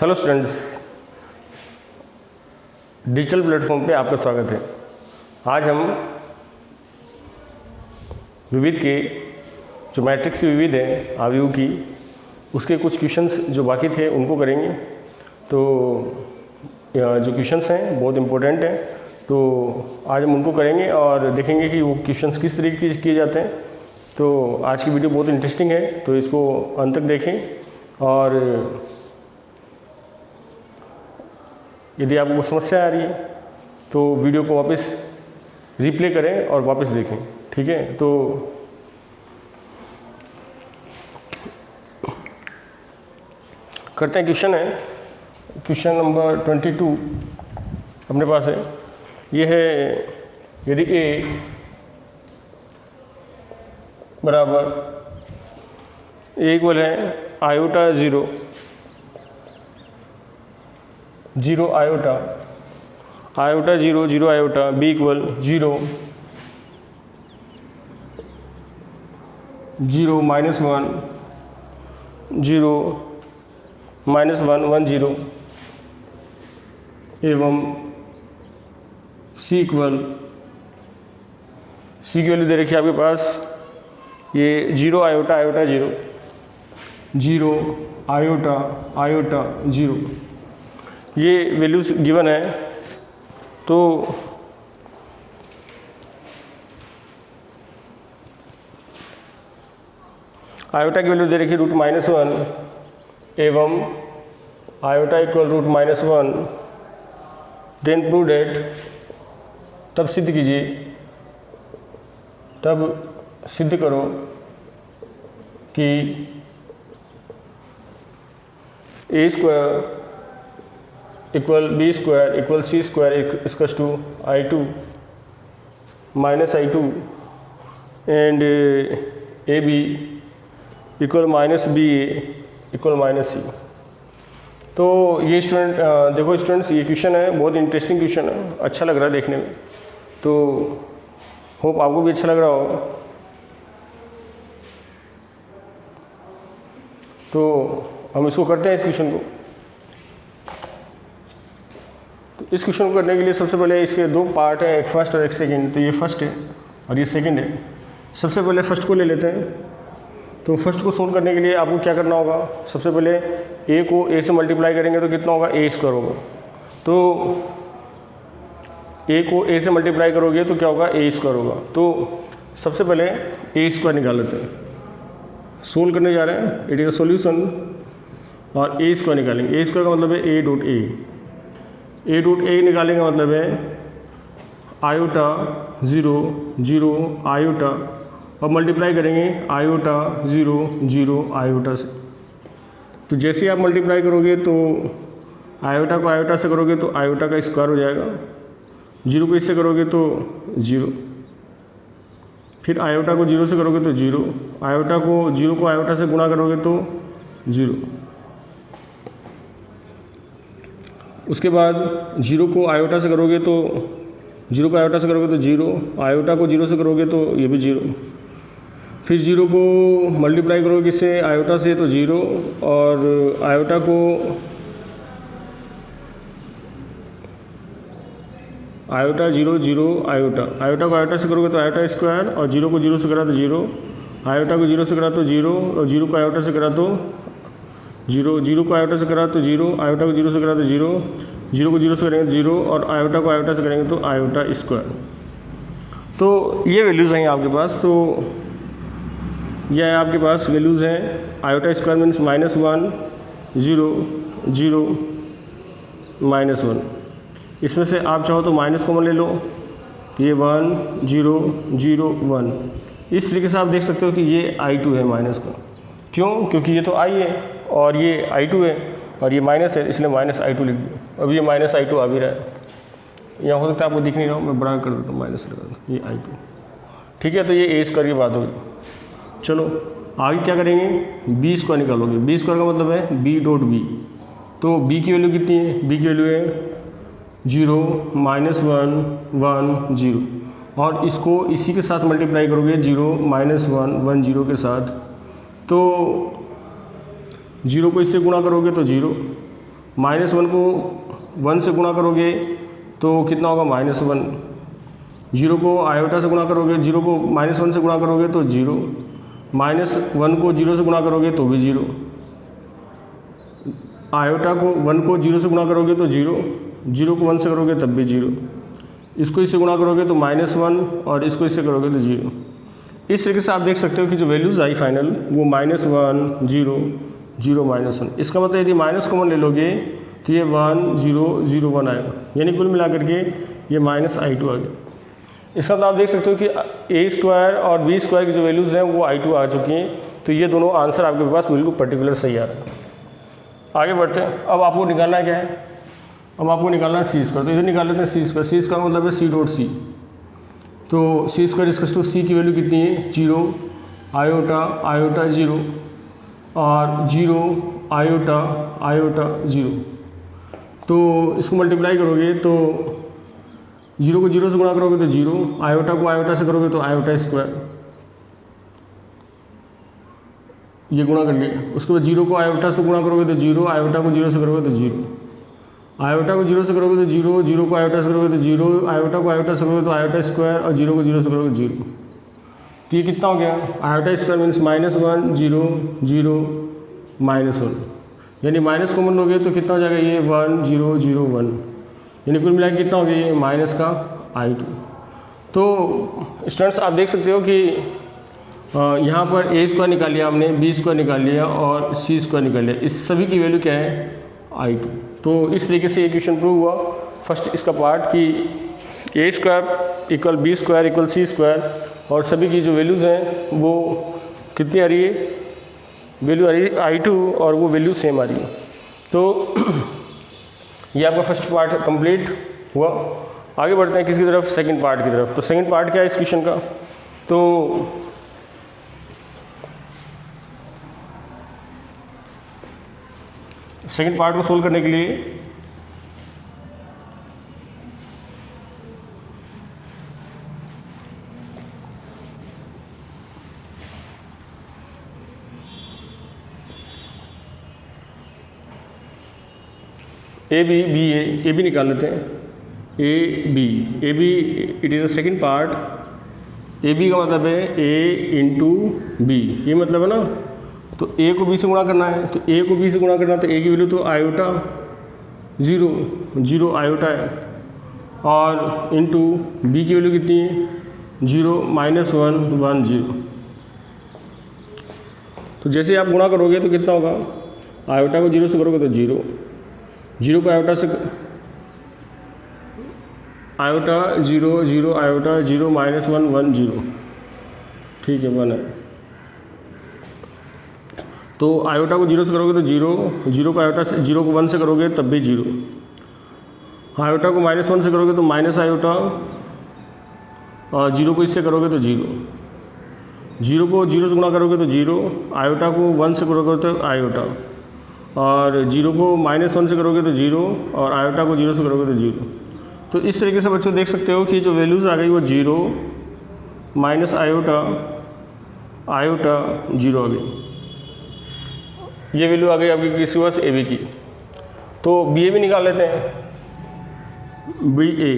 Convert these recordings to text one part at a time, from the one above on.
Hello students, digital platform पे आपका स्वागत है। आज हम विविध के जो मैट्रिक्स की विविध है आव्यूह की, उसके कुछ क्वेश्चंस जो बाकी थे उनको करेंगे। तो जो क्वेश्चंस हैं बहुत इम्पोर्टेंट हैं, तो आज हम उनको करेंगे और देखेंगे कि वो क्वेश्चंस किस तरीके से किए जाते हैं। तो आज की वीडियो बहुत इंटरेस्टिंग है, तो इसको अंत तक देखें। और यदि आपको समस्या आ रही है तो वीडियो को वापस रिप्ले करें और वापस देखें, ठीक है। तो करते हैं। क्वेश्चन है, क्वेश्चन नंबर 22 अपने पास है। ये है, यदि a बराबर a इक्वल है iota 0 iota 0 0 iota, b equal 0 0 -1 0 -1 1 0 एवं c की वैल्यू दे रखी है आपके पास। ये 0 आयोटा 0 0 आयोटा 0, ये वैल्यूज गिवन है। तो आयोटा की वैल्यू दे रखी √-1 एवं iota equal √-1, then prove that, तब सिद्ध कीजिए, तब सिद्ध करो कि a² equal b² equal c² equals to i2 -i2 and ab equal -ba equal -c। तो ये स्टूडेंट देखो स्टूडेंट्स, ये क्वेश्चन है, बहुत इंटरेस्टिंग क्वेश्चन है, अच्छा लग रहा है देखने में। तो होप आपको भी अच्छा लग रहा हो। तो हम इसको करते हैं, इस क्वेश्चन को। तो इस क्वेश्चन को करने के लिए सबसे पहले इसके दो पार्ट हैं, एक फर्स्ट और एक सेकंड। तो ये फर्स्ट है और ये सेकंड है। सबसे पहले फर्स्ट को ले लेते हैं। तो फर्स्ट को सोल्व करने के लिए आपको क्या करना होगा, सबसे पहले a को a से मल्टीप्लाई करेंगे तो कितना होगा, a² होगा। तो a को a से मल्टीप्लाई करोगे तो क्या होगा, a² होगा। तो सबसे पहले a² निकाल लेते हैं। सोल्व करने जा रहे हैं, इट इज़ अ सॉल्यूशन, और a² निकालेंगे। a² का मतलब है a.a निकालेंगे मतलब है आयोटा 0 0 आयोटा, और मल्टीप्लाई करेंगे आयोटा 0 0 आयोटा से। तो जैसे ही आप मल्टीप्लाई करोगे तो आयोटा को आयोटा से करोगे तो आयोटा का स्क्वायर हो जाएगा, 0 को इससे करोगे तो 0, फिर आयोटा को 0 से करोगे तो 0, आयोटा को 0 को आयोटा से गुणा करोगे तो 0। उसके बाद 0 को आयोटा से करोगे तो 0 को आयोटा से करोगे तो 0, आयोटा को 0 से करोगे तो ये भी 0, फिर 0 को मल्टीप्लाई करोगे इससे आयोटा से तो 0, और आयोटा को आयोटा 0 0 आयोटा को आयोटा से करोगे तो आयोटा स्क्वायर, और 0 को 0 से करा तो 0, आयोटा को 0 से करा तो 0, और 0 को आयोटा से करा तो 0, 0 को आयोटा से करा तो 0, आयोटा को 0 से करा तो 0, 0 को 0 से करेंगे तो 0, और आयोटा को आयोटा से करेंगे तो आयोटा स्क्वायर। तो ये वैल्यूज़ हैं आपके पास। तो यह आपके पास वैल्यूज़ हैं। Iota square means -1 0 0 -1। इसमें से आप चाहो तो माइनस कॉमन ले लो, ये 1 0 0 1। इस तरीके से आप देख सकते हो कि ये i2 है माइनस का। क्यों? क्योंकि ये तो i है और ये i2 है और ये माइनस है, इसलिए -i2 लिख दिया। अब ये -i2 आ भी रहा है, यहाँ हो सकता है आपको दिख नहीं रहा हूँ, मैं बड़ा कर देता हूँ, माइनस लगा दूँ, ये i2, ठीक है। तो ये a² की बात होगी। चलो आगे क्या करेंगे, b² निकालोगे। b² का मतलब है b.b। तो b की वैल्यू कितनी है, b की वैल्यू है 0 -1 1 0, और इसको इसी के साथ मल्टीप्लाई करोगे 0 -1 1 0 के साथ। तो 0 को इससे गुणा करोगे तो 0, -1 को 1 से गुणा करोगे तो कितना होगा -1। 0 को आयोटा से गुणा करोगे, 0 को -1 से गुणा करोगे तो 0, -1 को 0 से गुणा करोगे तो भी 0, आयोटा को 1 को 0 से गुणा करोगे तो 0, 0 को 1 से करोगे तब भी 0, इसको इससे गुणा करोगे तो -1 और इसको इससे करोगे तो 0। इस तरीके से आप देख सकते हो कि जो वैल्यूज़ आई फाइनल वो -1, 0, 0, -1। इसका मतलब यदि माइनस कॉमन ले लोगे तो ये 1, 0, 0, 1 आएगा, यानी कुल मिलाकर के ये -i2 आ गया। इसका मतलब आप देख सकते हो कि a² और b² की जो वैल्यूज़ हैं वो i2 आ चुकी हैं। तो ये दोनों आंसर आपके पास बिल्कुल पर्टिकुलर सही आ रहा है। आगे बढ़ते हैं। अब आपको निकालना क्या है, अब आपको निकालना है c²। तो इधर निकाल लेते हैं c²। c² मतलब है c.c। तो c² इक्वल्स टू c की वैल्यू कितनी है 0, आयोटा 0 और 0, आयोटा 0। तो इसको मल्टीप्लाई करोगे तो 0 को 0 से गुणा करोगे तो 0, आयोटा को आयोटा से करोगे तो आयोटा², ये गुणा कर लिया। उसके बाद 0 को आयोटा से गुणा करोगे तो 0, आयोटा को 0 से करोगे तो 0, आयोटा को 0 से करोगे तो 0, 0 को आयोटा से करोगे तो 0, आयोटा को आयोटा से करोगे तो आयोटा² और 0 को 0 से करोगे तो 0। तो ये कितना हो गया, आयोटा² मीन्स -1, 0, 0, -1, यानी माइनस कॉमन लोगे तो कितना हो जाएगा ये 1, 0, 0, 1, यानी कुल मिला के कितना हो गया ये -i2। तो स्टूडेंट्स आप देख सकते हो कि यहाँ पर a² निकाल लिया हमने, b² निकाल लिया और c² निकाल लिया। इस सभी की वैल्यू क्या है i2। तो इस तरीके से ये क्वेश्चन प्रूव हुआ फर्स्ट इसका पार्ट कि a² = b² = c² और सभी की जो वैल्यूज़ हैं वो कितनी आ रही है, वैल्यू आ रही है i2 और वो वैल्यू सेम आ रही है। तो ये आपका फर्स्ट पार्ट कंप्लीट हुआ। आगे बढ़ते हैं किसकी तरफ, सेकंड पार्ट की तरफ। तो सेकंड पार्ट क्या है इस क्वेश्चन का, तो सेकंड पार्ट को सोल्व करने के लिए ए बी निकाल लेते हैं। A b it is the second part. A b का मतलब है a × b, ये मतलब है ना। तो a को b से गुणा करना है, तो a को b से गुणा करना है तो a की वैल्यू तो आयोटा 0, 0 आयोटा है और इंटू b की वैल्यू कितनी है 0, -1, 1, 0। तो जैसे आप गुणा करोगे तो कितना होगा, आयोटा को 0 से करोगे तो 0, 0 को आयोटा से आयोटा 0, 0 आयोटा 0, -1, 1, 0, ठीक है 1 है। तो आयोटा को 0 से करोगे तो 0, 0 को आयोटा से 0 को 1 से करोगे तब भी 0, आयोटा को -1 से करोगे तो माइनस आयोटा और 0 को इससे करोगे तो 0, 0 को 0 से गुणा करोगे तो 0, आयोटा को 1 से करोगे तो आयोटा और 0 को -1 से करोगे तो 0 और आयोटा को 0 से करोगे तो 0। तो इस तरीके से बच्चों देख सकते हो कि जो वैल्यूज़ आ गई वो 0, माइनस आयोटा, आयोटा 0 आ गई। ये वैल्यू आ गई आपकी किसी पास ए बी की। तो बी ए भी निकाल लेते हैं, बी ए।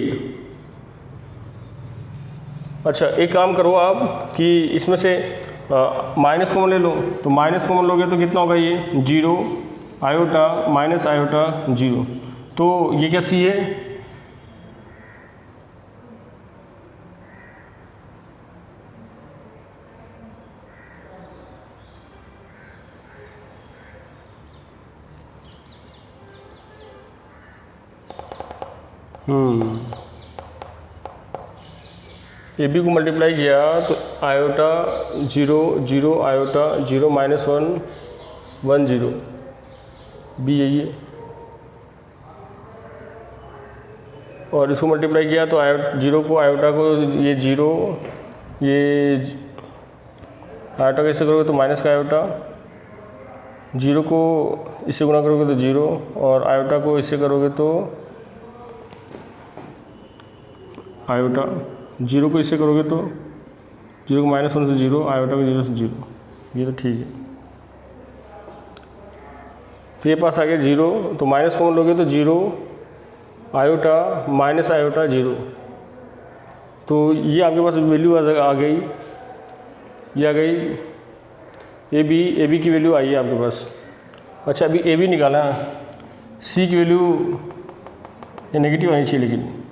अच्छा एक काम करो आप कि इसमें से माइनस कॉमन ले लो। तो माइनस कॉमन लोगे तो कितना होगा ये 0 आयोटा माइनस आयोटा 0। तो ये क्या सी है, ए बी को मल्टीप्लाई किया तो आयोटा 0, 0 आयोटा 0, -1, 1, 0, बी यही है। और इसको मल्टीप्लाई किया तो 0 को आयोटा को ये 0, ये आयोटा को इससे करोगे तो माइनस का आयोटा, 0 को इससे गुणा करोगे तो 0 और आयोटा को इससे करोगे तो आयोटा, 0 को इससे करोगे तो 0 को -1 से 0, आयोटा को 0 से 0। ये तो ठीक है। तो ये पास आ गया 0, तो माइनस कॉमन लोगे तो 0 आयोटा माइनस आयोटा 0, तो ये आपके पास वैल्यू आ गई, ये आ गई ए बी की वैल्यू आई है आपके पास। अच्छा अभी ए बी निकाला, सी की वैल्यू ये नेगेटिव आनी चाहिए, लेकिन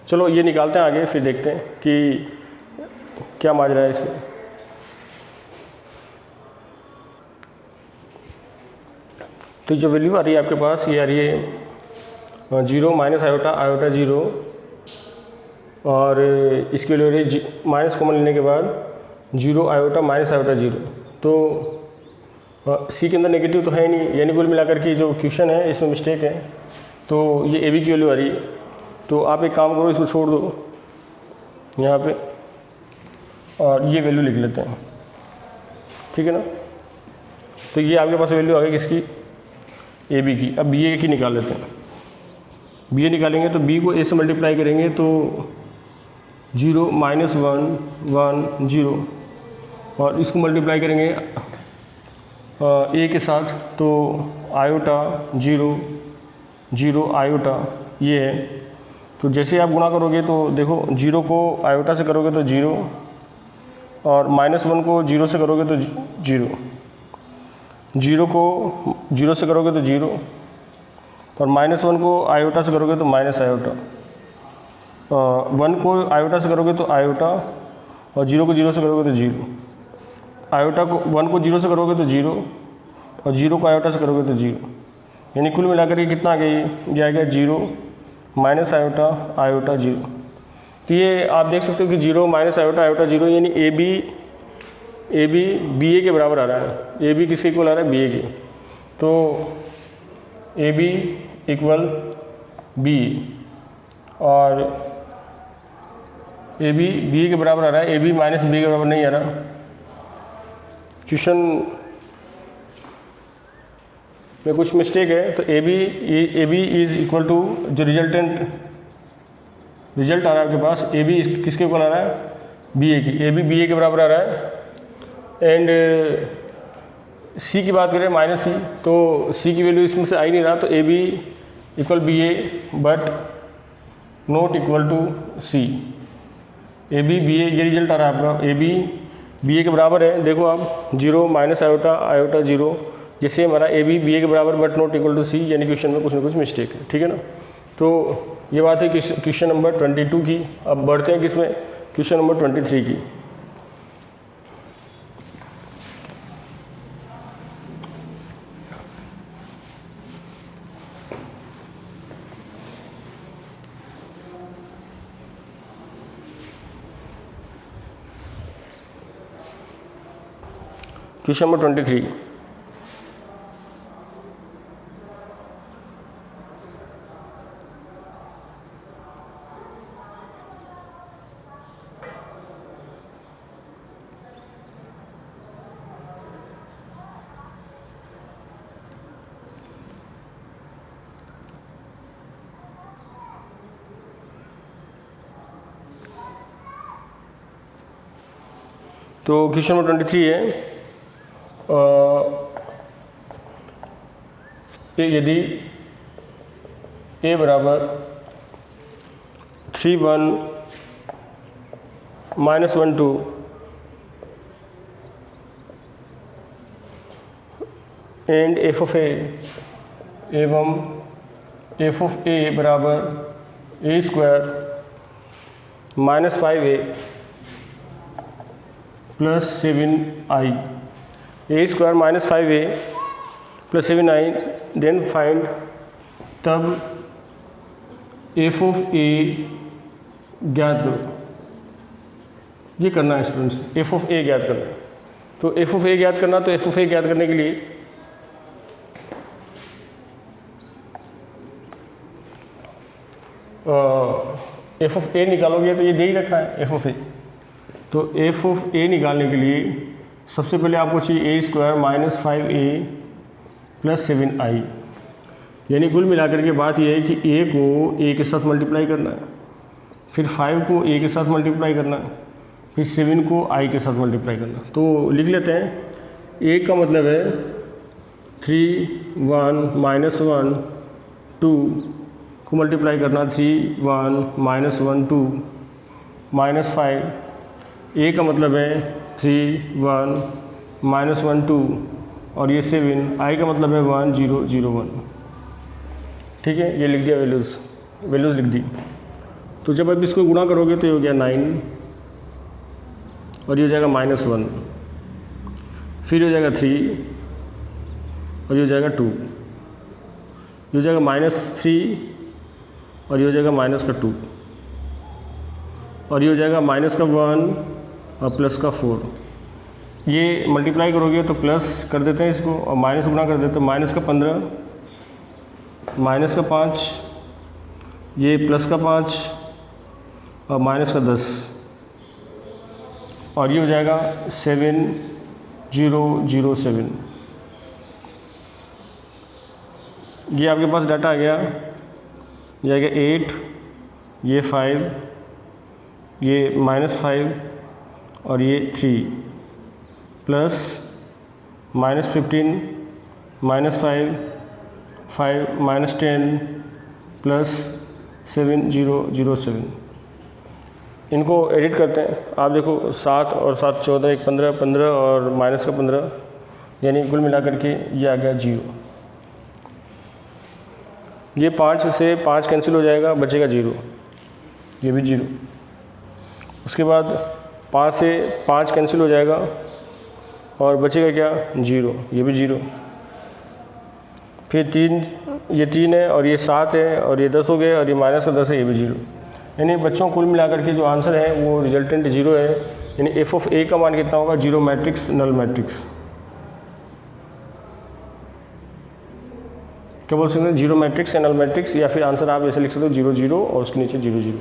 चलो ये निकालते हैं आगे, फिर देखते हैं कि क्या माजरा है इसमें। तो जो वैल्यू आ रही है आपके पास ये आ रही है 0 माइनस आयोटा आयोटा 0, और इसकी वैल्यू आ रही है माइनस कॉमन लेने के बाद 0 आयोटा माइनस आयोटा 0, तो सी के अंदर नेगेटिव तो है ही नहीं, यानी कुल मिलाकर के जो क्वेश्चन है इसमें मिस्टेक है। तो ये ए बी की वैल्यू आ रही है, तो आप एक काम करो, इसको छोड़ दो यहाँ पे और ये वैल्यू लिख लेते हैं, ठीक है ना। तो ये आपके पास वैल्यू आ गई किसकी, ए बी की। अब बी ए की निकाल लेते हैं। बी ए निकालेंगे तो बी को ए से मल्टीप्लाई करेंगे तो 0 माइनस 1 1 0, और इसको मल्टीप्लाई करेंगे ए के साथ तो आयोटा 0 0 आयोटा ये है। तो जैसे आप गुणा करोगे तो देखो 0 को आयोटा से करोगे तो 0, और माइनस 1 को 0 से करोगे तो 0, 0 को 0 से करोगे तो 0, और माइनस 1 को आयोटा से करोगे तो माइनस आयोटा, 1 को आयोटा से करोगे तो आयोटा, और 0 को 0 से करोगे तो 0, आयोटा को 1 को 0 से करोगे तो 0, और 0 को आयोटा से करोगे तो 0, यानी कुल मिलाकर के कितना आ गया, ये आ गया 0 माइनस आयोटा आयोटा 0। तो ये आप देख सकते हो कि 0 माइनस आयोटा आयोटा 0, यानी ए बी बी ए के बराबर आ रहा है। ए बी किसके इक्वल आ रहा है, बी ए के। तो ए बी इक्वल बी, और ए बी ए के बराबर आ रहा है, ए बी माइनस बी के बराबर नहीं आ रहा। क्वेश्चन में कुछ मिस्टेक है, तो a b is equal to जो रिजल्ट आ रहा है आपके पास, ए बी किसके इक्वल आ रहा है, बी ए की। ए बी ए के बराबर आ रहा है। एंड सी की बात करें माइनस सी, तो सी की वैल्यू इसमें से आ ही नहीं रहा, तो a b equal b a but not equal to c. A b ये रिजल्ट आ रहा है आपका, ए बी ए के बराबर है। देखो आप 0 माइनस आयोटा आयोटा 0, जैसे हमारा ए बी ए के बराबर बट नॉट इक्वल टू सी, यानी क्वेश्चन में कुछ ना कुछ मिस्टेक है, ठीक है ना। तो ये बात है क्वेश्चन नंबर 22 की। अब बढ़ते हैं किसमें, क्वेश्चन नंबर 23 की। क्वेश्चन नंबर 23, तो क्वेश्चन नंबर 23 है, यदि ए बराबर 3 1 minus 1 2 and f of A एवं एफ ऑफ ए बराबर A square minus 5a plus 7i, A square minus 5a plus 7i, then find, तब एफ ऑफ ए ज्ञात करो। ये करना है स्टूडेंट्स, एफ ऑफ ए ज्ञात करना है। तो एफ ऑफ ए ज्ञात करना, तो एफ ऑफ ए ज्ञात करने के लिए एफ ऑफ ए निकालोगे तो ये दे ही रखा है एफ ऑफ ए। तो एफ ऑफ ए निकालने के लिए सबसे पहले आपको चाहिए ए square minus 5a plus 7i, यानी कुल मिलाकर के बात यह है कि a को a के साथ मल्टीप्लाई करना है, फिर 5 को a के साथ मल्टीप्लाई करना है, फिर 7 को i के साथ मल्टीप्लाई करना। तो लिख लेते हैं, a का मतलब है 3 1 -1 2 को मल्टीप्लाई करना 3 1 -1 2 -5 ए का मतलब है 3 1 -1 2 और ये 7 आई का मतलब है 1 0 0 1। ठीक है, ये लिख दिया वैल्यूज़ लिख दी। तो जब आप इसको गुणा करोगे तो ये हो गया 9 और ये हो जाएगा -1, फिर हो जाएगा 3 और ये हो जाएगा 2, ये हो जाएगा -3 और ये हो जाएगा -2 और ये हो जाएगा -1 और +4। ये मल्टीप्लाई करोगे तो प्लस कर देते हैं इसको और माइनस गुणा कर देते हैं, -15 -5 ये +5 और -10 और ये हो जाएगा 7 0 0 7। ये आपके पास डाटा आ गया, ये आ गया 8, ये 5, ये -5 और ये 3 प्लस -15 -5 5 -10 प्लस 7 0 0 7। इनको एडिट करते हैं। आप देखो 7 और 7 14 1 15 15 और -15 यानी कुल मिला करके ये आ गया 0। ये 5 से 5 कैंसिल हो जाएगा, बचेगा 0, ये भी 0। उसके बाद 5 से 5 कैंसिल हो जाएगा और बचेगा क्या 0, ये भी 0। फिर 3, ये 3 है और ये 7 है और ये 10 हो गए और ये -10 है, ये भी 0। यानी बच्चों कुल मिलाकर के जो आंसर है वो रिजल्टेंट 0 है। यानी f ऑफ a का मान कितना होगा, 0 मैट्रिक्स नल मैट्रिक्स। क्या बोल सकते हैं, 0 मैट्रिक्स या नल मैट्रिक्स, या फिर आंसर आप ऐसे लिख सकते हो 0 0 और उसके नीचे 0 0।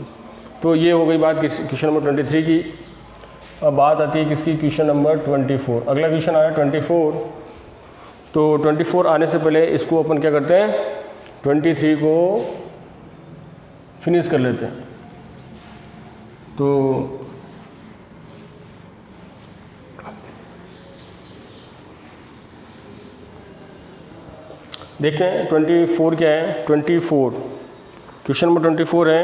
तो ये हो गई बात क्वेश्चन नंबर 23 की। अब बात आती है किसकी, क्वेश्चन नंबर 24। अगला क्वेश्चन आया 24। तो 24 आने से पहले इसको अपन क्या करते हैं, 23 को फिनिश कर लेते हैं। तो देखते हैं 24 क्या है। 24 क्वेश्चन नंबर 24 है,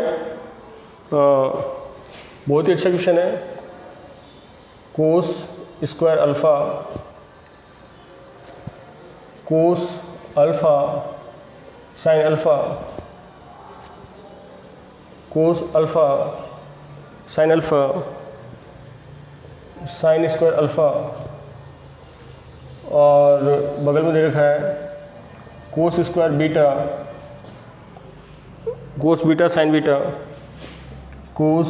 बहुत ही अच्छा क्वेश्चन है। Cos square alpha cos alpha sine alpha cos alpha sine alpha sine square alpha और बगल में दे रखा है cos square beta cos beta sine beta cos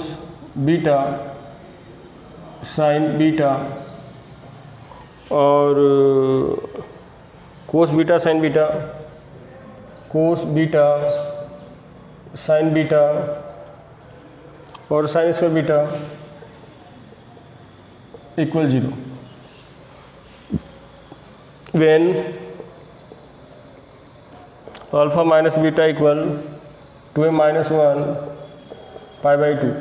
beta sine beta और cos beta sine beta cos beta sine beta और sine square beta equal 0 when alpha minus beta equal 2m-1 π/2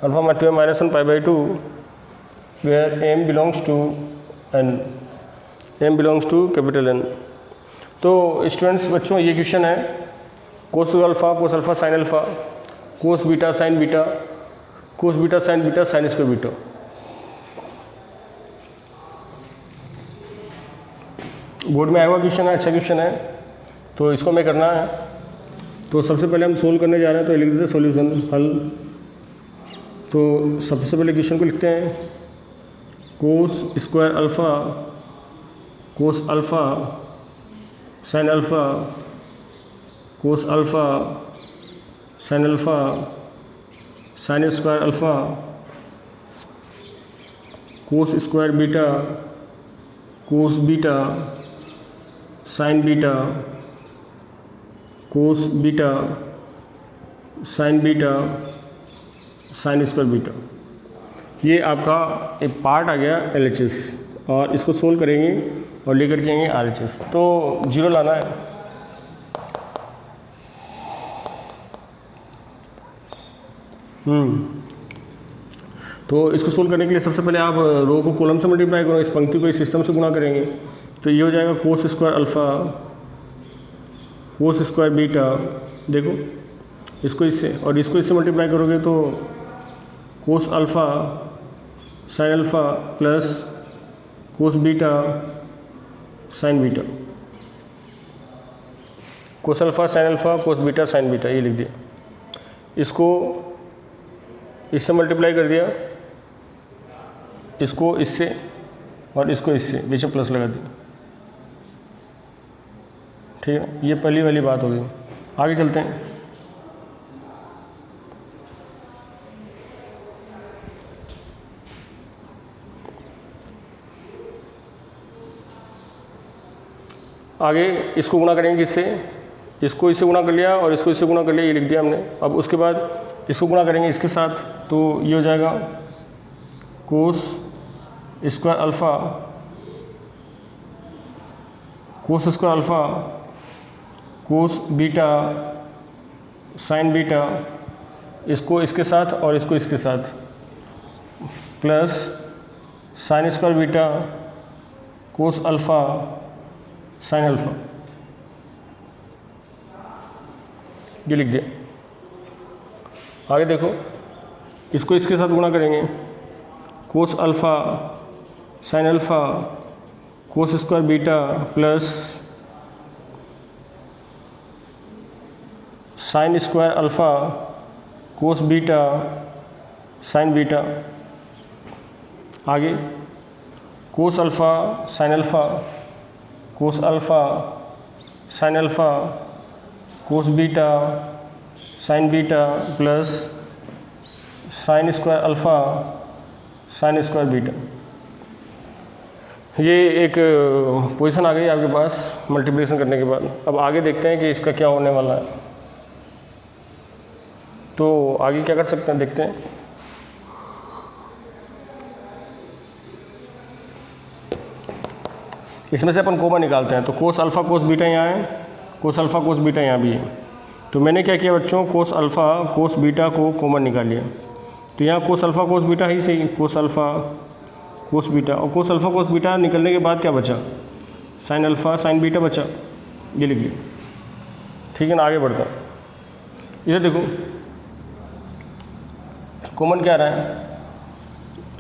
alpha 2m-1 π/2 where m belongs to n, m belongs to capital N। तो students बच्चों ये question है कोस alpha sine alpha cos beta sine beta cos beta sign square beta. Board में आया हुआ question है, अच्छा question है, तो इसको हमें करना है। तो सबसे पहले हम सोल्व करने जा रहे हैं, तो लिख देते हैं सॉल्यूशन हल। तो सबसे पहले क्वेश्चन को लिखते हैं कोस square alpha cos alpha sine alpha cos alpha sine alpha sine square alpha cos square beta cos beta sine beta cos beta sine beta sign square beta. ये आपका एक पार्ट आ गया LHS और इसको सोल्व करेंगे और लेकर के आएंगे RHS। तो 0 लाना है। तो इसको सोल्व करने के लिए सबसे पहले आप रो को कॉलम से मल्टीप्लाई करो, इस पंक्ति को इस सिस्टम से गुणा करेंगे। तो ये हो जाएगा कोस square alpha cos square beta, देखो इसको इससे और इसको इससे मल्टीप्लाई करोगे तो कोस alpha sine alpha plus cos beta sine beta, cos alpha sine alpha cos beta sine beta, ये लिख दिया। इसको इससे मल्टीप्लाई कर दिया, इसको इससे और इसको इससे, बीच में प्लस लगा दिया। ठीक है, ये पहली वाली बात हो गई। आगे चलते हैं। आगे इसको गुणा करेंगे किससे, इसको इससे गुणा कर लिया और इसको इससे गुणा कर लिया, ये लिख दिया हमने। अब उसके बाद इसको गुणा करेंगे इसके साथ, तो ये हो जाएगा कोस square alpha cos square alpha cos beta sine beta, इसको इसके साथ और इसको इसके साथ, plus sine square beta cos alpha sine alpha, ये लिख दिया। आगे देखो, इसको इसके साथ गुणा करेंगे, cos alpha sine alpha cos square beta plus sine square alpha cos beta sine beta. आगे cos alpha sine alpha cos alpha sine alpha cos beta sine beta plus sine square alpha sine square beta. ये एक position आ गई आपके पास multiplication करने के बाद। अब आगे देखते हैं कि इसका क्या होने वाला है। तो आगे क्या कर सकते हैं, देखते हैं। इसमें से अपन कॉमन निकालते हैं। तो कोस अल्फ़ा कोस बीटा यहाँ है, कोस अल्फ़ा कोस बीटा यहाँ भी है। तो मैंने क्या किया बच्चों, कोस अल्फ़ा कोस बीटा को कॉमन निकाल लिया। तो यहाँ कोस अल्फ़ा कोस बीटा ही सही, कोस अल्फ़ा कोस बीटा, और कोस अल्फ़ा कोस बीटा निकलने के बाद क्या बचा, साइन अल्फ़ा साइन बीटा बचा, ये लिख लिया। ठीक है ना, आगे बढ़ता हूँ। इधर देखो कॉमन क्या आ रहा है,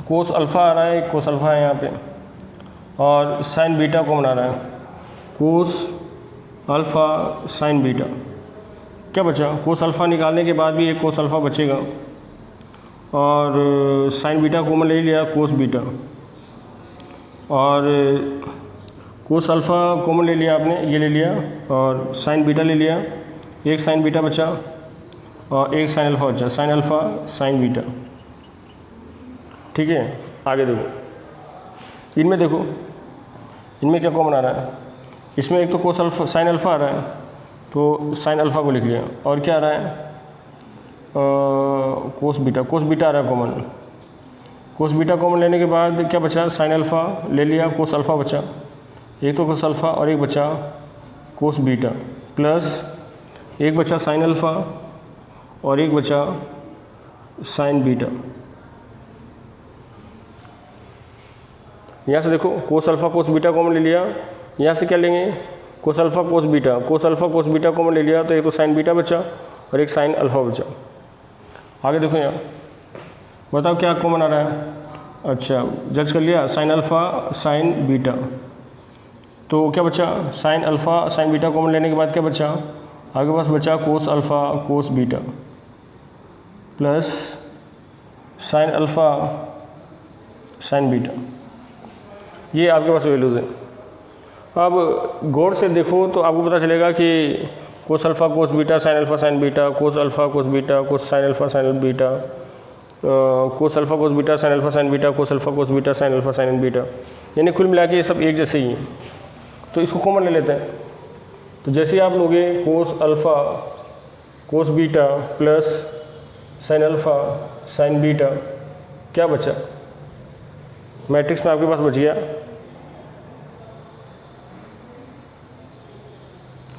कोस अल्फ़ा आ रहा है, कोस अल्फ़ा है यहाँ पे, और साइन बीटा कॉमन आ रहा है, कोस अल्फ़ा साइन बीटा। क्या बचा, कोस अल्फ़ा निकालने के बाद भी एक कोस अल्फ़ा बचेगा, और साइन बीटा कॉमन ले लिया, कोस बीटा, और कोस अल्फ़ा कॉमन ले लिया आपने, ये ले लिया, और साइन बीटा ले लिया, एक साइन बीटा बचा और एक साइन अल्फ़ा बचा, साइन अल्फ़ा साइन बीटा। ठीक है, आगे देखो, इनमें देखो, इनमें क्या कॉमन आ रहा है, इसमें एक तो कोस अल्फ़ा साइन अल्फ़ा आ रहा है, तो साइन अल्फ़ा को लिख लिया, और क्या आ रहा है, कोस बीटा आ रहा है कॉमन। कोस बीटा कॉमन लेने के बाद क्या बचा, साइन अल्फ़ा ले लिया, कोस अल्फ़ा बचा, एक तो कोस अल्फ़ा और एक बचा कोस बीटा, प्लस एक बचा साइन अल्फ़ा और एक बचा साइन बीटा। यहाँ से देखो कोस अल्फ़ा कोस बीटा कॉमन ले लिया, यहाँ से क्या लेंगे, कोस alpha cos beta, cos alpha cos beta common ले लिया, तो एक तो साइन बीटा बचा और एक साइन अल्फ़ा बचा। आगे देखो यहाँ, बताओ क्या कॉमन आ रहा है। अच्छा, जज कर लिया, साइन अल्फ़ा साइन बीटा, तो क्या बचा, sign alpha sine beta common लेने के बाद क्या बचा, आगे पास बचा कोस alpha cos beta plus sign alpha sine beta. ये आपके पास वैल्यूज़ हैं। अब गौर से देखो तो आपको पता चलेगा कि कोस alpha cos beta sine alpha sine beta, cos alpha cos beta कोस sign alpha sine beta, cos alpha cos beta sine alpha sine beta, cos alpha cos beta sine alpha sine beta, यानी कुल मिला के ये सब एक जैसे ही हैं। तो इसको कॉमन ले लेते हैं। तो जैसे आप लोगे कोस alpha cos beta plus sign alpha sine beta, क्या बचा, मैट्रिक्स में आपके पास बच गया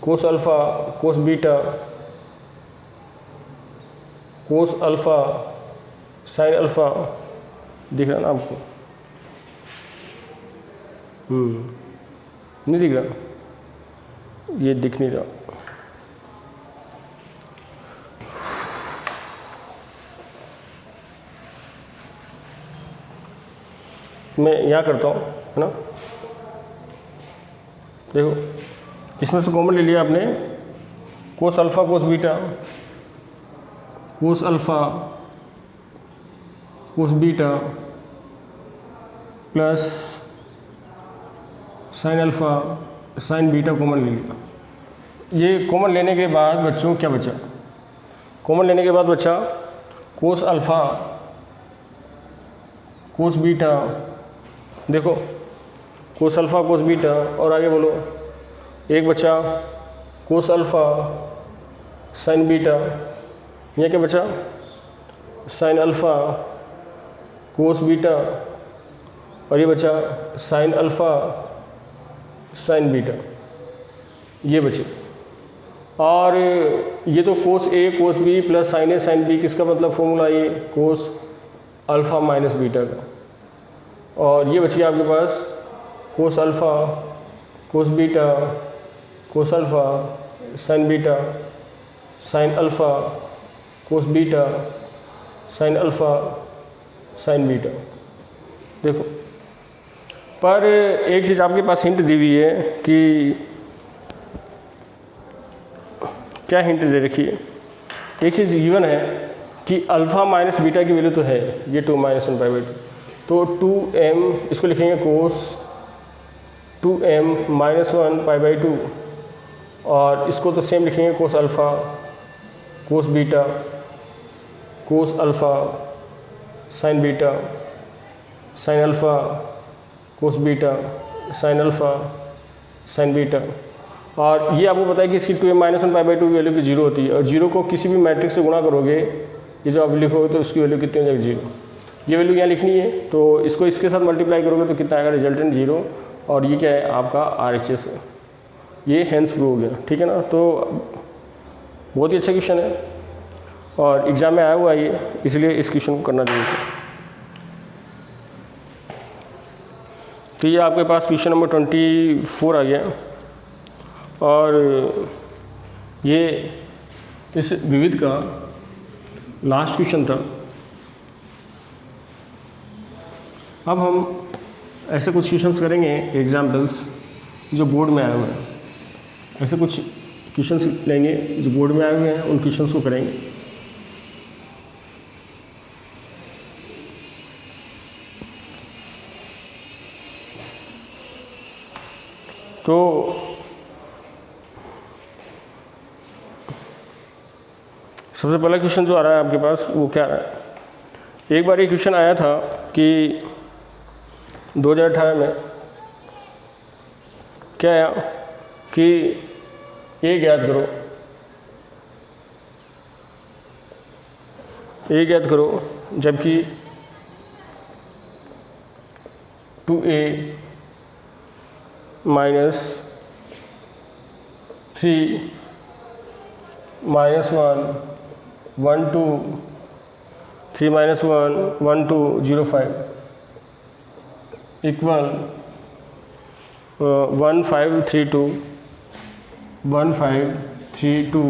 कोस alpha cos beta cos alpha sine alpha, दिख रहा ना आपको। नहीं दिख रहा, ये दिख नहीं रहा। मैं यहाँ करता हूँ, है ना। देखो इसमें से कॉमन ले लिया आपने कोस alpha cos beta, cos alpha cos beta plus sign alpha sine beta common ले लिया। ये कॉमन लेने के बाद बच्चों क्या बचा, कॉमन लेने के बाद बचा कोस अल्फ़ा कोस बीटा, देखो कोस अल्फ़ा कोस बीटा, और आगे बोलो एक बचा कोस अल्फ़ा साइन बीटा, यह क्या बचा साइन अल्फ़ा कोस बीटा, और ये बचा साइन अल्फ़ा साइन बीटा, ये बचे। और ये तो कोस ए कोस बी प्लस साइन ए साइन बी, किसका मतलब फॉर्मूला ये कोस अल्फ़ा माइनस बीटा का। और ये बच गया आपके पास cos alpha cos beta cos alpha sine beta sine alpha cos beta sine alpha sine beta. देखो पर एक चीज़ आपके पास हिंट दी हुई है कि क्या हिंट दे रखी है, एक चीज़ गिवन है कि अल्फ़ा माइनस बीटा की वैल्यू तो है ये 2 माइनस 1/2, तो 2m इसको लिखेंगे कोस 2m माइनस 1/2, और इसको तो सेम लिखेंगे कोस alpha cos beta cos alpha sine beta sine alpha cos beta sine alpha sine beta. और ये आपको पता है कि इसकी 2m माइनस 1/2 की वैल्यू की 0 होती है, और 0 को किसी भी मैट्रिक्स से गुणा करोगे, ये जो आप लिखोगे तो उसकी वैल्यू कितनी हो जाएगी 0। ये वैल्यू यहाँ लिखनी है, तो इसको इसके साथ मल्टीप्लाई करोगे तो कितना आएगा रिजल्टेंट 0, और ये क्या है आपका RHS है, ये हेंस प्रूव हो गया। ठीक है ना, तो बहुत ही अच्छा क्वेश्चन है और एग्ज़ाम में आया हुआ है ये, इसलिए इस क्वेश्चन को करना जरूरी है। तो ये आपके पास क्वेश्चन नंबर 24 आ गया, और ये इस विविध का लास्ट क्वेश्चन था। अब हम ऐसे कुछ क्वेश्चंस करेंगे एग्जाम्पल्स जो बोर्ड में आए हुए हैं, ऐसे कुछ क्वेश्चंस लेंगे जो बोर्ड में आए हुए हैं, उन क्वेश्चंस को करेंगे। तो सबसे पहला क्वेश्चन जो आ रहा है आपके पास वो क्या रहा है, एक बार ये क्वेश्चन आया था कि 2018 में क्या आया कि ए ज्ञात करो, ए ज्ञात करो जबकि 2a minus 3 minus 1 1 2 3 minus 1 1 2 0 5 equal 1 5 3 2 1 5 3 2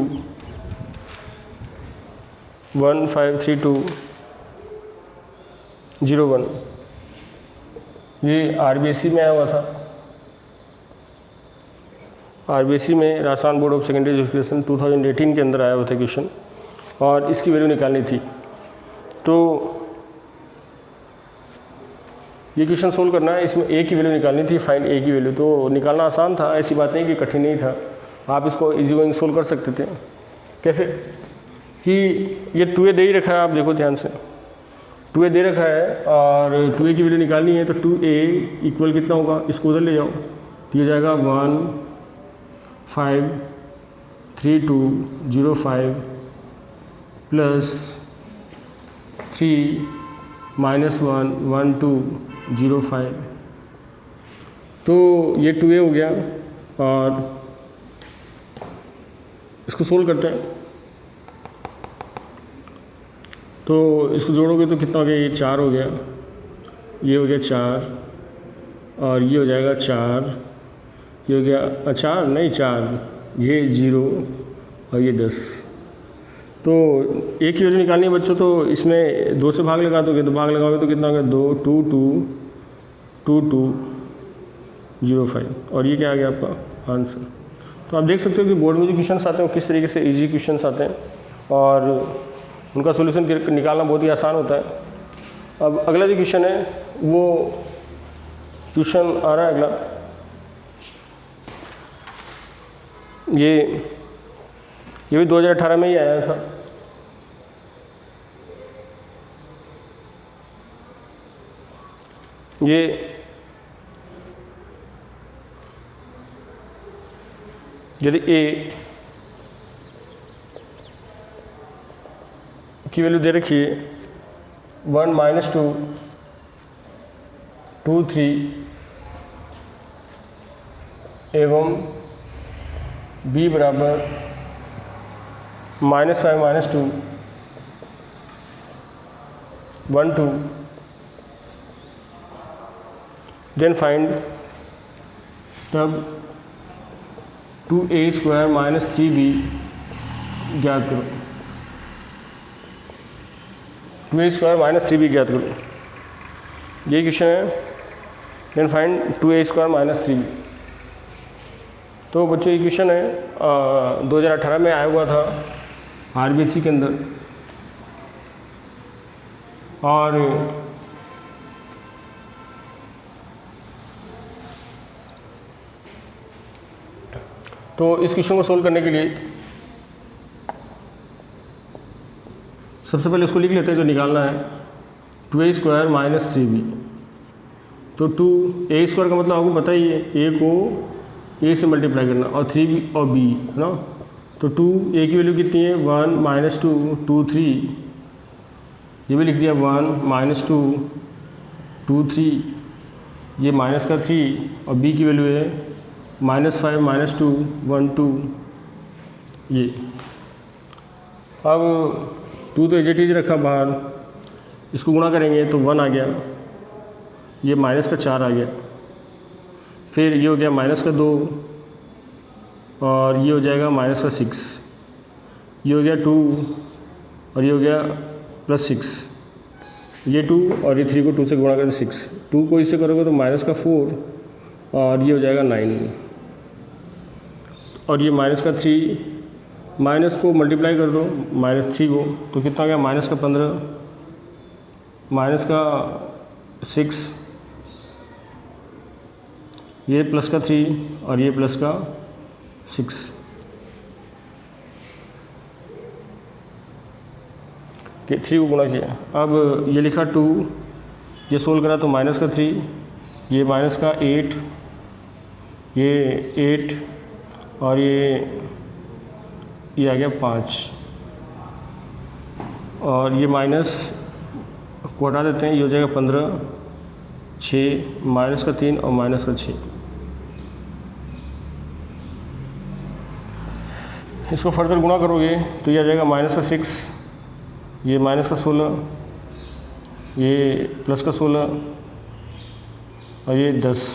1 5 3 2 0 1। ये RBSc में आया हुआ था, RBSc में Rajasthan board of secondary education 2018 के अंदर आया हुआ था क्वेश्चन, और इसकी वैल्यू निकालनी थी। तो ये क्वेश्चन सोल्व करना है, इसमें a की वैल्यू निकालनी थी, फाइंड a की वैल्यू। तो निकालना आसान था, ऐसी बात नहीं कि कठिन नहीं था, आप इसको इजी गोइंग सोल्व कर सकते थे। कैसे कि ये 2a दे ही रखा है, आप देखो ध्यान से 2a दे रखा है और 2a की वैल्यू निकालनी है, तो 2a इक्वल कितना होगा, इसको उधर ले जाओ, तो ये जाएगा 1 5 3 2 0 5 प्लस 3 माइनस 1 1 2 0 5। तो ये 2a हो गया, और इसको सोल्व करते हैं। तो इसको जोड़ोगे तो कितना हो गया, ये 4 हो गया, ये हो गया 4, और ये हो जाएगा 4, ये हो गया 4 नहीं 4, ये 0 और ये 10। तो एक की वैल्यू निकालनी है बच्चों, तो इसमें 2 से भाग लगा दोगे, तो भाग लगाओगे तो कितना हो गया 2 2 2 2 2 0 5, और ये क्या आ गया आपका आंसर। तो आप देख सकते हो कि बोर्ड में जो क्वेश्चंस आते हैं वो किस तरीके से इजी क्वेश्चंस आते हैं और उनका सोल्यूशन निकालना बहुत ही आसान होता है। अब अगला जो क्वेश्चन है वो क्वेश्चन आ रहा है अगला, ये भी 2018 में ही आया था। ये यदि a की वैल्यू दे रखी है 1 -2 2 3 एवं b बराबर -5 -2 1 2, देन फाइंड, तब 2a² - 3b ज्ञात करो। 2a² - 3b ज्ञात करो, ये क्वेश्चन है। Then find 2a² - 3b। तो बच्चों ये क्वेश्चन है 2018 में आया हुआ था आरबीएससी के अंदर, और तो इस क्वेश्चन को सोल्व करने के लिए सबसे पहले उसको लिख लेते हैं जो निकालना है, 2a² - 3b। तो 2a² का मतलब आपको पता ही है, a को a से मल्टीप्लाई करना और 3b और b है ना। तो 2a की वैल्यू कितनी है 1 -2 2 3, ये भी लिख दिया 1 -2 2 3, ये माइनस का 3 और b की वैल्यू है -5 -2 1 2, ये। अब 2 तो एज रखा बाहर, इसको गुणा करेंगे तो 1 आ गया, ये -4 आ गया, फिर ये हो गया -2 और ये हो जाएगा -6, ये हो गया 2 और ये हो गया +6, ये 2 और ये 3 को 2 से गुणा करें 6, 2 को इससे करोगे तो -4 और ये हो जाएगा 9, और ये -3 माइनस को मल्टीप्लाई कर दो -3 को, तो कितना आ गया -15 -6, ये +3 और ये +6। कि 3 को गुणा किया। अब ये लिखा 2, ये सोल्व करा तो -3, ये -8, ये 8 और ये आ गया 5, और ये माइनस को हटा देते हैं, ये हो जाएगा 15, 6 -3 और -6। इसको फर्दर गुणा करोगे तो ये आ जाएगा -6, ये -16, ये +16 और ये 10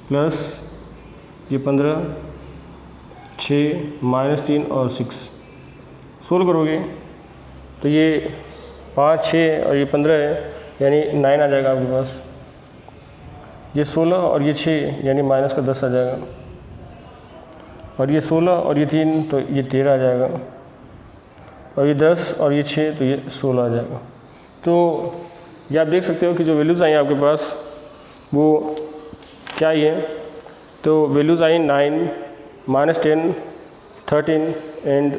प्लस ये 15, 6 -3 और 6। सोल्व करोगे तो ये 5 6 और ये 15 है, यानी 9 आ जाएगा आपके पास। ये 16 और ये 6 यानी -10 आ जाएगा, और ये 16 और ये 3 तो ये 13 आ जाएगा, और ये 10 और ये 6 तो ये 16 आ जाएगा। तो ये आप देख सकते हो कि जो वैल्यूज़ आई आपके पास वो क्या ही है। तो वैल्यूज़ आई 9, -10, 13 एंड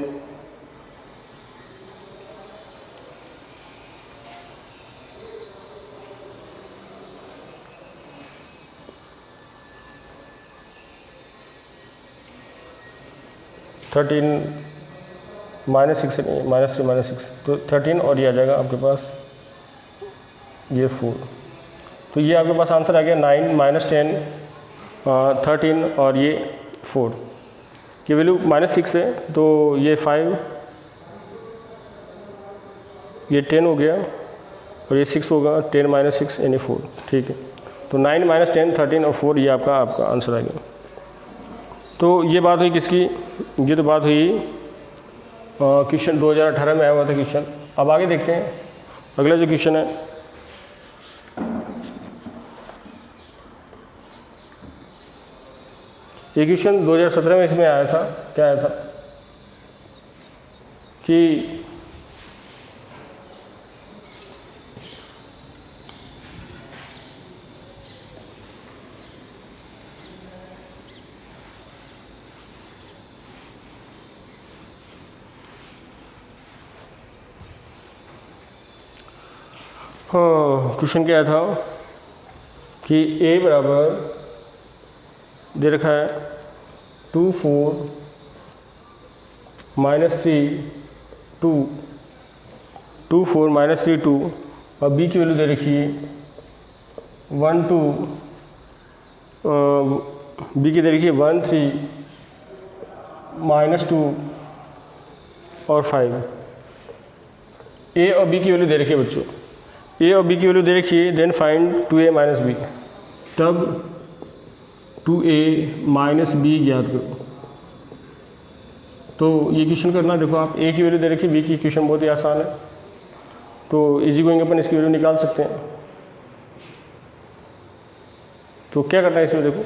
13 -6 -3 -6, तो 13 और ये आ जाएगा आपके पास ये 4। तो ये आपके पास आंसर आ गया 9 -10 13 और ये 4 की वैल्यू -6 है, तो ये 5, ये 10 हो गया और ये 6 होगा, 10 -6 यानी 4। ठीक है, तो 9 -10 13 और 4 ये आपका आंसर आ गया। तो ये बात हुई किसकी, ये तो बात हुई क्वेश्चन 2018 में आया हुआ था क्वेश्चन। अब आगे देखते हैं अगला जो क्वेश्चन है, ये क्वेश्चन 2017 में इसमें आया था। क्या आया था कि क्वेश्चन क्या था कि a बराबर दे रखा है 2 4 -3 2 2 4 -3 2 और b की वैल्यू दे रखी है 1 2 b की दे रखी है 1 3 -2 और 5। a और b की वैल्यू दे रखी है बच्चों, a और b की वैल्यू दे रखी है। देन फाइंड 2a - b, तब 2a - b ज्ञात करो। तो ये क्वेश्चन करना, देखो आप a की वैल्यू दे रखी है, b की, क्वेश्चन बहुत ही आसान है। तो इजी गोइंग अपन इसकी वैल्यू निकाल सकते हैं। तो क्या करना है इसमें, देखो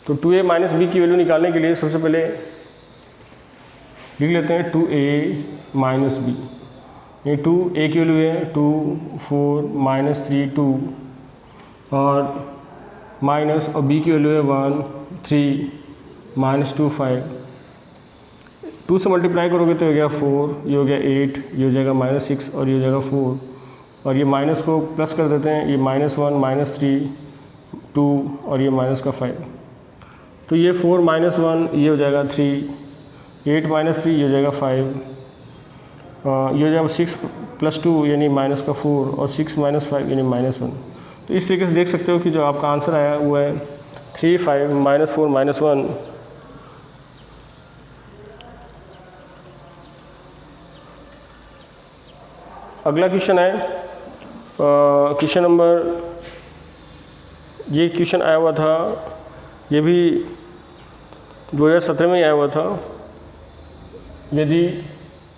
तो 2a - b की वैल्यू निकालने के लिए सबसे पहले लिख लेते हैं 2a - b। ये 2 a की वैल्यू है 2 4 -3 2 और माइनस, और b की वैल्यू है 1 3 -2 5। 2 से मल्टीप्लाई करोगे तो हो गया 4, ये हो गया 8, ये हो जाएगा -6 और ये हो जाएगा 4, और ये माइनस को प्लस कर देते हैं, ये -1 -3 2 और ये माइनस का 5। तो ये 4 -1 ये हो जाएगा 3, 8 -3 ये हो जाएगा 5, ये हो जाएगा 6 + 2 यानी माइनस का 4 और 6 - 5 यानी -1। तो इस तरीके से देख सकते हो कि जो आपका आंसर आया वो है 3 5 -4 -1। अगला क्वेश्चन है क्वेश्चन नंबर, ये क्वेश्चन आया हुआ था, ये भी 2017 में ही आया हुआ था। यदि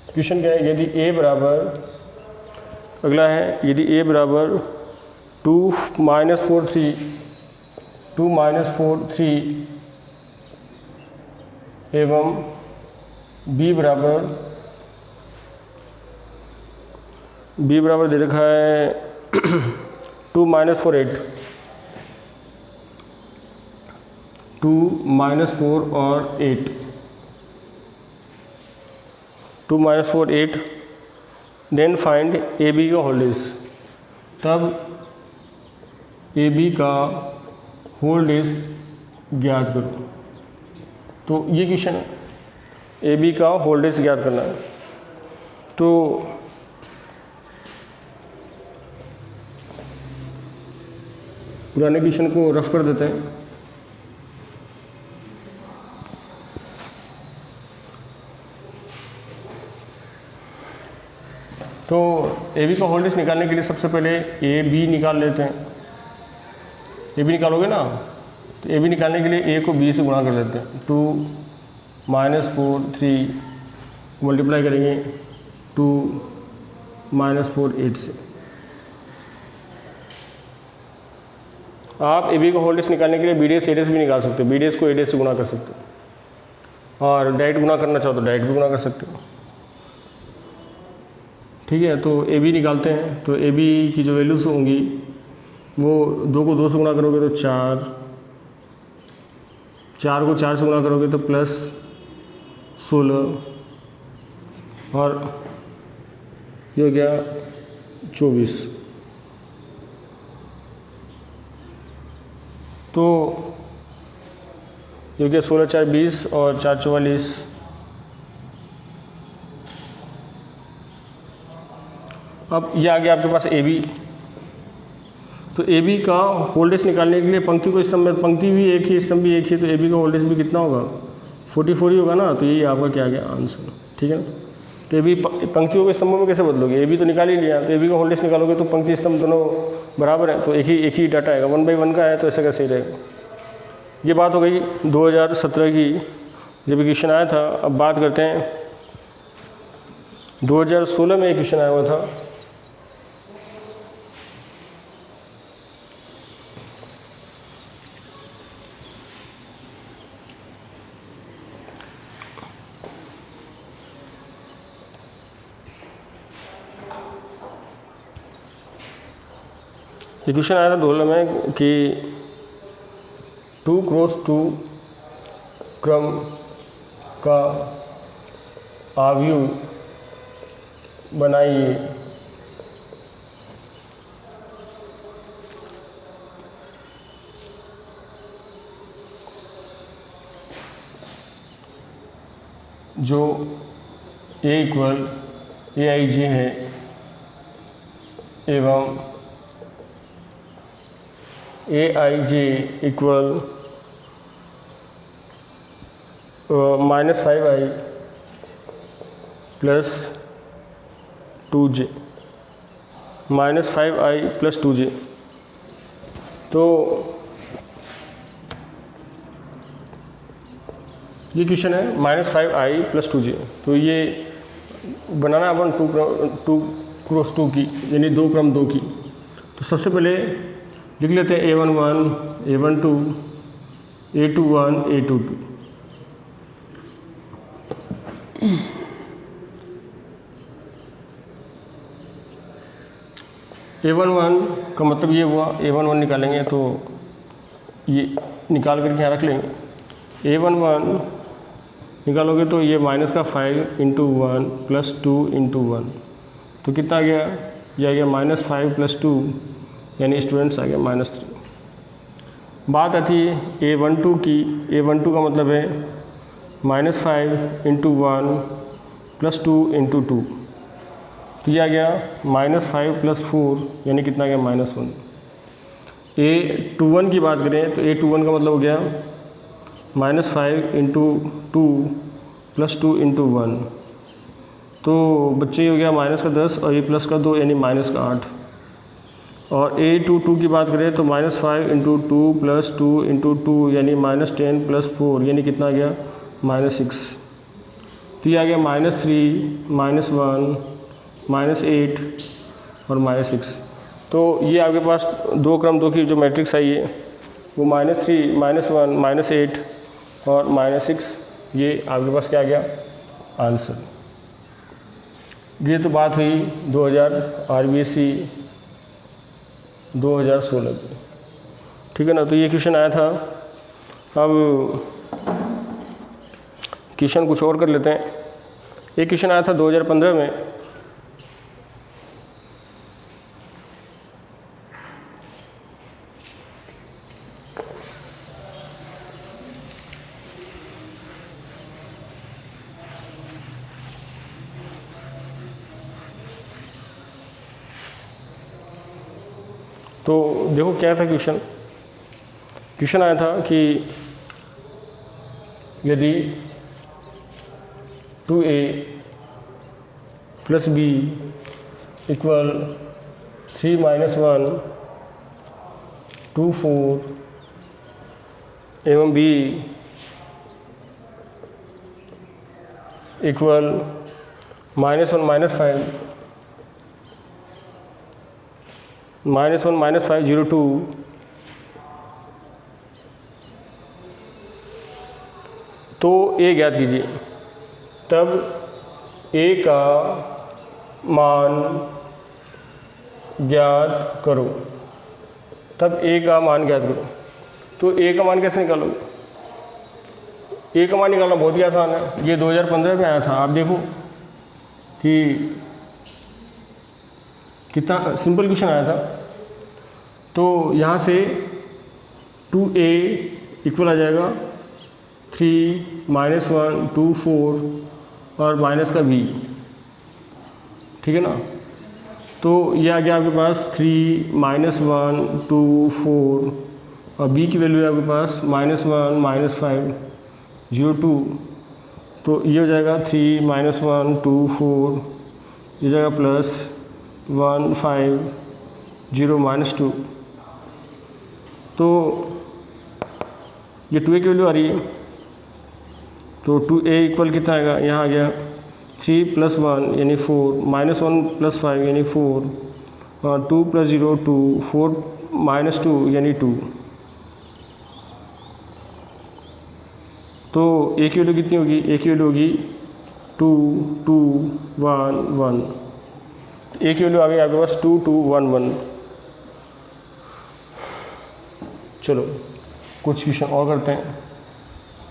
क्वेश्चन क्या है, यदि a बराबर, अगला है यदि a बराबर 2 -4 3 एवं b बराबर दे रखा है 2 -4 8 2 -4 और 8 2 -4 8, देन फाइंड AB का होल्डेज। तब AB का होल्डेज ज्ञात करो। तो ये क्वेश्चन है, AB का होल्डेज ज्ञात करना है। तो पुराने क्वेश्चन को रफ कर देते हैं। तो AB का होल्डेज निकालने के लिए सबसे पहले AB निकाल लेते हैं। AB निकालोगे ना, तो AB निकालने के लिए A को B से गुणा कर देते हैं। 2 -4 3 मल्टीप्लाई करेंगे 2 -4 8 से। आप AB का होल्डेज निकालने के लिए BDS ADS भी निकाल सकते हो, BDS को ADS से गुणा कर सकते हो, और डायरेक्ट गुणा करना चाहो तो डायरेक्ट भी गुणा कर सकते हो। ठीक है, तो AB निकालते हैं। तो AB की जो वैल्यूज़ होंगी वो 2 को 2 से गुणा करोगे तो 4, 4 को 4 से गुणा करोगे तो +16 और ये हो गया 24। तो ये हो गया 16 4 20 और 4 44। अब ये आ गया आपके पास AB। तो AB का होल्डेज निकालने के लिए पंक्ति को स्तंभ में, पंक्ति भी एक ही स्तंभ भी एक ही, तो AB का होल्डेज भी कितना होगा 44 ही होगा ना। तो यही आपका क्या आ गया आंसर, ठीक है ना। तो AB पंक्तियों के स्तंभों में कैसे बदलोगे, AB तो निकाल ही लिया, तो AB का होल्डेज निकालोगे तो पंक्ति स्तंभ दोनों बराबर है, तो एक ही डाटा आएगा। 1/1 का है तो ऐसा कैसे ही रहेगा। ये बात हो गई 2017 की जब ये क्वेश्चन आया था। अब बात करते हैं 2016 में एक क्वेश्चन आया हुआ था। ये क्वेश्चन आया था 2016 में कि 2x2 क्रम का आव्यूह बनाइए। जो A इक्वल AIJ है एवं AIJ equal -5i plus 2j, -5i plus 2j। तो ये क्वेश्चन है -5i प्लस 2j। तो ये बनाना अपन 2x2 की, यानी 2 क्रम 2 की। तो सबसे पहले लिख लेते हैं A11, A12, A21, A22। A11 का मतलब ये हुआ, A11 निकालेंगे तो ये निकाल करके यहाँ रख लेंगे। A11 निकालोगे तो ये -5 × 1 + 2 × 1, तो कितना आ गया? ये आ गया -5 + 2, यानी स्टूडेंट्स आ गया -3। बात आती है A12 की। A12 का मतलब है -5 × 1 + 2 × 2, तो ये आ गया -5 + 4, यानी कितना आ गया -1। A21 की बात करें तो A21 का मतलब हो गया -5 × 2 + 2 × 1, तो बच्चे हो गया -10 और ये प्लस का 2, यानी -8। और A22 की बात करें तो -5 × 2 + 2 × 2, यानी -10 + 4, यानी कितना आ गया -6। तो ये आ गया -3, -1, -8 और -6। तो ये आपके पास 2 क्रम 2 की जो मैट्रिक्स आई है वो -3, -1, -8 और -6, ये आपके पास क्या आ गया आंसर। ये तो बात हुई 2000 RBSE 2016 की, ठीक है ना। तो ये क्वेश्चन आया था। अब क्वेश्चन कुछ और कर लेते हैं। एक क्वेश्चन आया था 2015 में। तो देखो क्या था क्वेश्चन। क्वेश्चन आया था कि यदि 2a + b इक्वल 3 - 1 2 4 एवं b इक्वल -1 - 5 -1 - 5 0 2, तो a ज्ञात कीजिए। तब a का मान ज्ञात करो। तब a का मान ज्ञात करो। तो a का मान कैसे निकालोगे? a का मान निकालना बहुत ही आसान है। ये 2015 में आया था। आप देखो कि कितना सिंपल क्वेश्चन आया था। तो यहाँ से 2a इक्वल आ जाएगा 3 - 1 2 4 और माइनस का b, ठीक है ना। तो ये आ गया आपके पास 3 - 1 2 4 और b की वैल्यू है आपके पास -1 -5 0 2, तो ये हो जाएगा 3 - 1 2 4, ये जाएगा +1 5 0 -2। तो ये 2a की वैल्यू आ रही है, तो 2a इक्वल कितना आएगा, यहाँ आ गया 3 + 1 यानी 4, -1 + 5 यानी 4, 2 + 0 2, 4 - 2 यानी 2। तो a की वैल्यू कितनी होगी, a की वैल्यू होगी 2 2 1 1। a की वैल्यू आ गई आपके पास 2 2 1 1। चलो कुछ क्वेश्चन और करते हैं।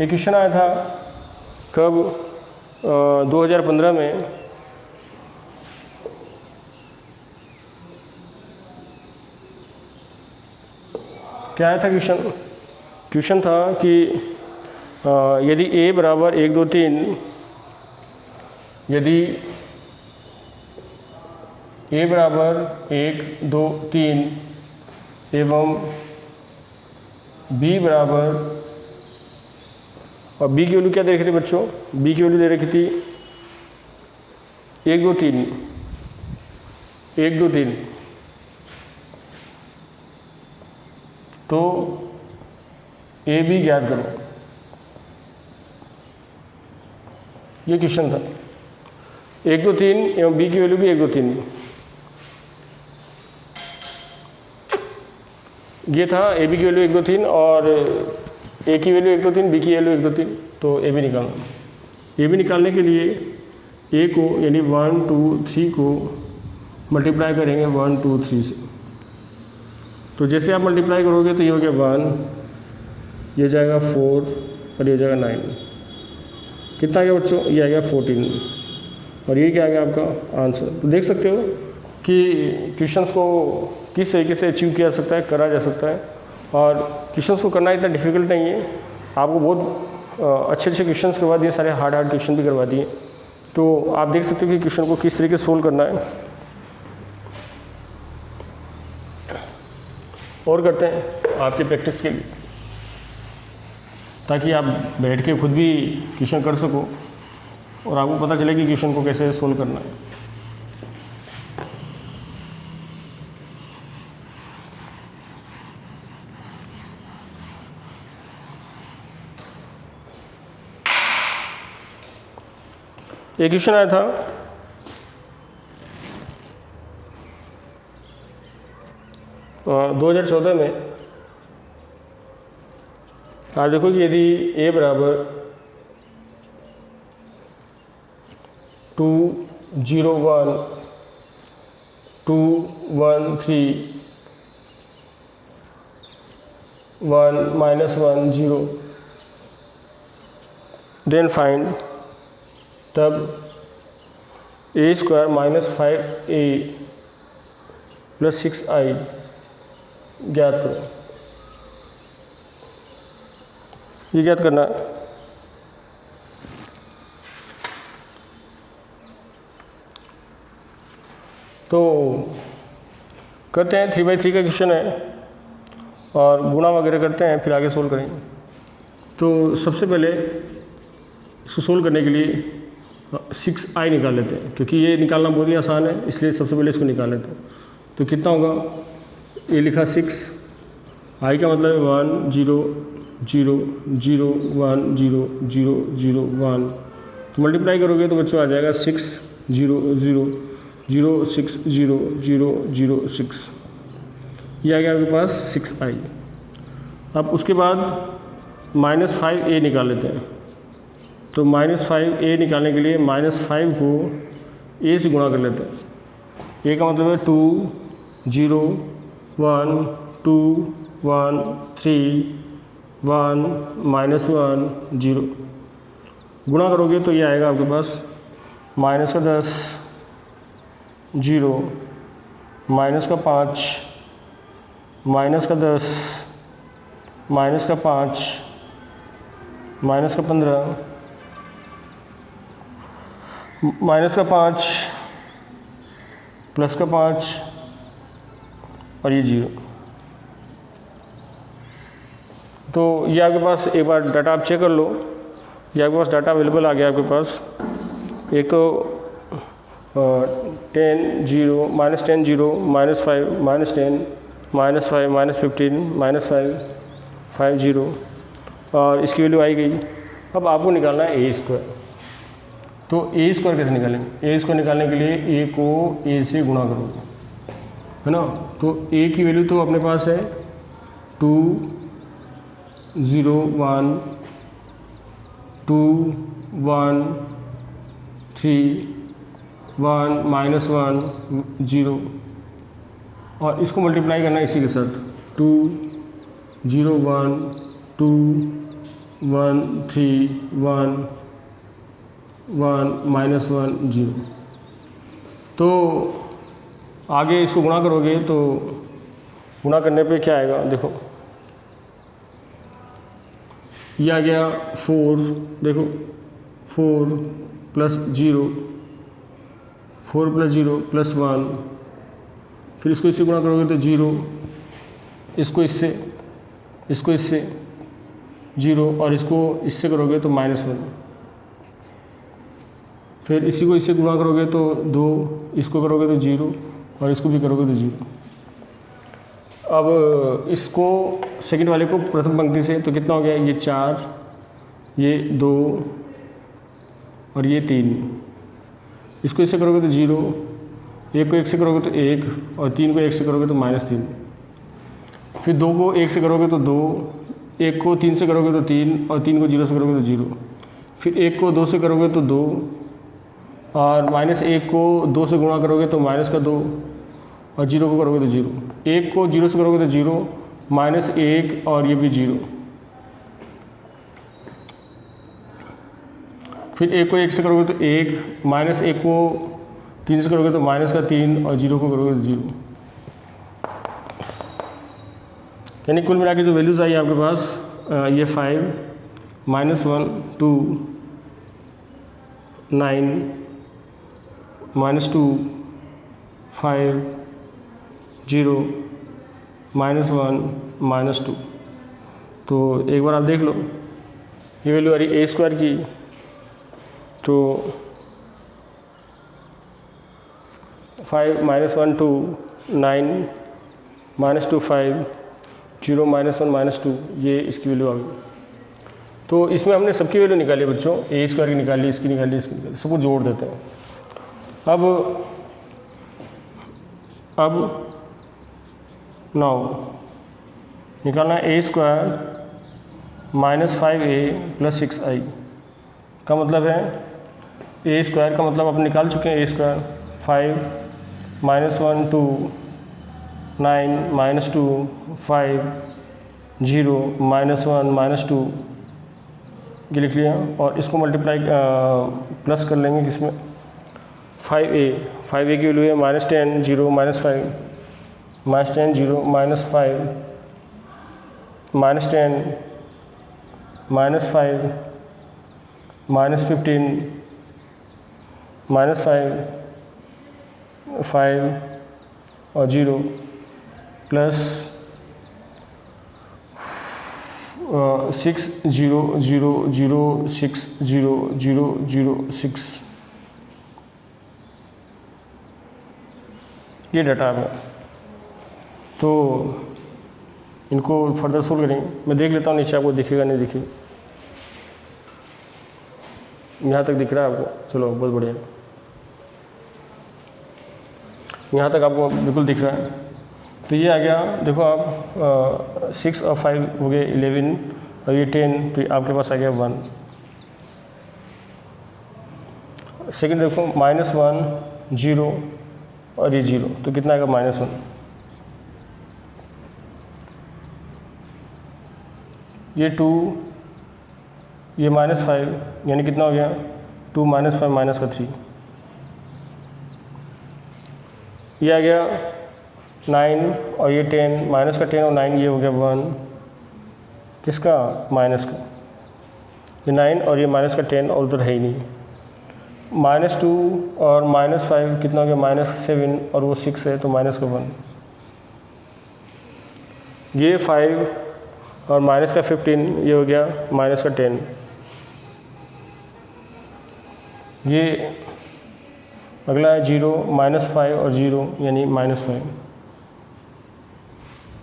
एक क्वेश्चन आया था कब, 2015 में, क्या आया था क्वेश्चन, क्वेश्चन था कि यदि a बराबर 1 2 3, यदि a बराबर 1 2 3 एवं b बराबर, और b की वैल्यू क्या दे रखी थी बच्चों, b की वैल्यू दे रखी थी 1 2 3 1 2 3, तो a b ज्ञात करो, ये क्वेश्चन था। 1 2 3 एवं b की वैल्यू भी 1 2 3, ये था ए बी की वैल्यू 1 2 3 और ए की वैल्यू 1 2 3, बी की वैल्यू 1 2 3, तो ए बी निकालना। ए बी निकालने के लिए ए को यानी 1 2 3 को मल्टीप्लाई करेंगे 1 2 3 से। तो जैसे आप मल्टीप्लाई करोगे तो ये हो गया 1, ये जाएगा 4 और ये जाएगा 9, कितना आ गया बच्चों, ये आ गया 14, और ये क्या आ गया आपका आंसर। तो देख सकते हो कि क्वेश्चंस को किस तरीके से अचीव किया जा सकता है, करा जा सकता है, और क्वेश्चंस को करना इतना डिफिकल्ट नहीं है। आपको बहुत अच्छे अच्छे क्वेश्चंस करवा दिए, सारे हार्ड क्वेश्चन भी करवा दिए, तो आप देख सकते हो कि क्वेश्चन को किस तरीके से सोल्व करना है। और करते हैं आपकी प्रैक्टिस के लिए, ताकि आप बैठ के खुद भी क्वेश्चन कर सको और आपको पता चले कि क्वेश्चन को कैसे सोल्व करना है। एक क्वेश्चन आया था 2014 में। आप देखो कि यदि a बराबर 2 0 1 2 1 3 1 -1 0, देन फाइंड, तब a² -5a + 6i ज्ञात करो। ये ज्ञात करना है। तो करते हैं, 3/3 का क्वेश्चन है और गुणा वगैरह करते हैं, फिर आगे सोल्व करेंगे। तो सबसे पहले इसको सोल्व करने के लिए 6i निकाल लेते हैं, क्योंकि ये निकालना बहुत ही आसान है, इसलिए सबसे पहले इसको निकाल लेते हैं। तो कितना होगा, ये लिखा 6, i का मतलब है 1 0 0 0 1 0 0 0 1, तो मल्टीप्लाई करोगे तो बच्चों आ जाएगा 6 0 0 0 6 0 0 0 6, ये आ गया आपके पास 6i। अब उसके बाद -5a निकाल लेते हैं। तो -5a निकालने के लिए -5 को a से गुणा कर लेते हैं। a का मतलब है 2 0 1 2 1 3 1 -1 0, गुणा करोगे तो ये आएगा आपके पास -10 0 -5 -10 -5 -15 -5 +5 और ये 0। तो ये आपके पास एक बार डाटा आप चेक कर लो, ये आपके पास डाटा अवेलेबल आ गया आपके पास। एक तो 10 0 -10 0 -5 -10 -5 -15 -5 5 0, और इसकी वैल्यू आई गई। अब आपको निकालना है ए स्क्वायर। तो ए स्क्वायर कैसे निकालेंगे? ए स्क्वायर निकालने के लिए ए को ए से गुणा करोगे, है ना। तो ए की वैल्यू तो अपने पास है 2 0 1 2 1 3 1 -1 0, और इसको मल्टीप्लाई करना है इसी के साथ 2 0 1 2 1 3 1 1 -1 0। तो आगे इसको गुणा करोगे तो गुणा करने पे क्या आएगा, देखो ये आ गया 4, देखो 4 + 0 4 + 0 + 1, फिर इसको इससे गुणा करोगे तो 0, इसको इससे 0, और इसको इससे करोगे तो -1, फिर इसी को इससे गुणा करोगे तो 2, इसको करोगे तो 0, और इसको भी करोगे तो 0। अब इसको सेकंड वाले को प्रथम पंक्ति से, तो कितना हो गया, ये 4, ये 2 और ये 3, इसको इससे करोगे तो 0, 1 को 1 से करोगे तो 1, और 3 को 1 से करोगे तो -3, फिर 2 को 1 से करोगे तो 2, 1 को 3 से करोगे तो 3, और 3 को 0 से करोगे तो 0, फिर 1 को 2 से करोगे तो 2, और -1 को 2 से गुणा करोगे तो -2, और 0 को करोगे तो 0, 1 को 0 से करोगे तो 0, -1 और ये भी 0, फिर 1 को 1 से करोगे तो 1, -1 को 3 से करोगे तो -3, और 0 को करोगे तो 0। यानी कुल मिला के जो वैल्यूज़ आई आपके पास, ये 5 -1 2 9 -2 5 0 -1 -2। तो एक बार आप देख लो, ये वैल्यू आ रही ए स्क्वायर की, तो 5 -1 2 9 -2 5 0 -1 -2, ये इसकी वैल्यू आ गई। तो इसमें हमने सबकी वैल्यू निकाली बच्चों, ए स्क्वायर की निकाली, इसकी निकाली, इसकी निकाली, सबको जोड़ देते हैं। अब नाउ निकालना है ए स्क्वायर -5a + 6i का मतलब है, ए स्क्वायर का मतलब अपन निकाल चुके हैं, ए स्क्वायर 5 -1 2 9 -2 5 0 -1 -2 ये लिख लिया, और इसको मल्टीप्लाई प्लस कर लेंगे किसमें, 5a की वैल्यू है -10 0 -5 -10 0 -5 -10 -5 -15 -5 5 और 0 प्लस 6 0 0 0 6 0 0 0 6, ये डाटा है। तो इनको फर्दर सोल्व करेंगे, मैं देख लेता हूँ नीचे आपको दिखेगा नहीं दिखेगा, यहाँ तक दिख रहा है आपको, चलो बहुत बढ़िया, यहाँ तक आपको बिल्कुल दिख रहा है। तो ये आ गया, देखो आप 6 और 5 हो गए 11, और ये 10, तो आपके पास आ गया 1। सेकंड देखो -1 0 और ये 0, तो कितना आएगा -1। ये 2, ये -5, यानी कितना हो गया 2 -5 -3। ये आ गया 9 और ये 10, -10 और 9, ये हो गया 1, किसका, माइनस का। ये 9 और ये -10 और उधर है ही नहीं। -2 और -5 कितना हो गया, -7, और वो 6 है तो -1। ये 5 और -15, ये हो गया -10। ये अगला है 0 -5 और 0 यानी -5।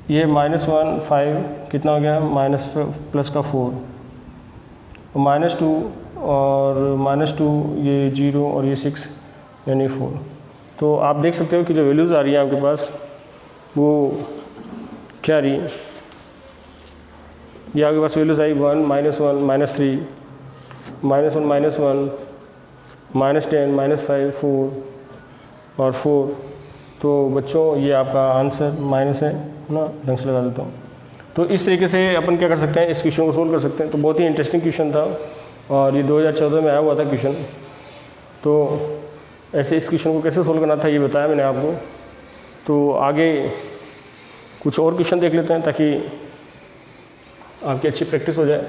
ये -1 5 कितना हो गया, +4, -2 और -2 ये 0 और ये 6 यानी 4। तो आप देख सकते हो कि जो वैल्यूज़ आ रही हैं आपके पास वो क्या आ रही है। ये आपके पास वैल्यूज़ आई 1 -1 -3 -1 -1 -10 -5 4 और 4। तो बच्चों ये आपका आंसर माइनस है ना, ढंग से लगा देता हूँ। तो इस तरीके से अपन क्या कर सकते हैं, इस क्वेश्चन को सोल्व कर सकते हैं। तो बहुत ही इंटरेस्टिंग क्वेश्चन था और ये 2014 में आया हुआ था क्वेश्चन। तो ऐसे इस क्वेश्चन को कैसे सोल्व करना था ये बताया मैंने आपको। तो आगे कुछ और क्वेश्चन देख लेते हैं ताकि आपकी अच्छी प्रैक्टिस हो जाए।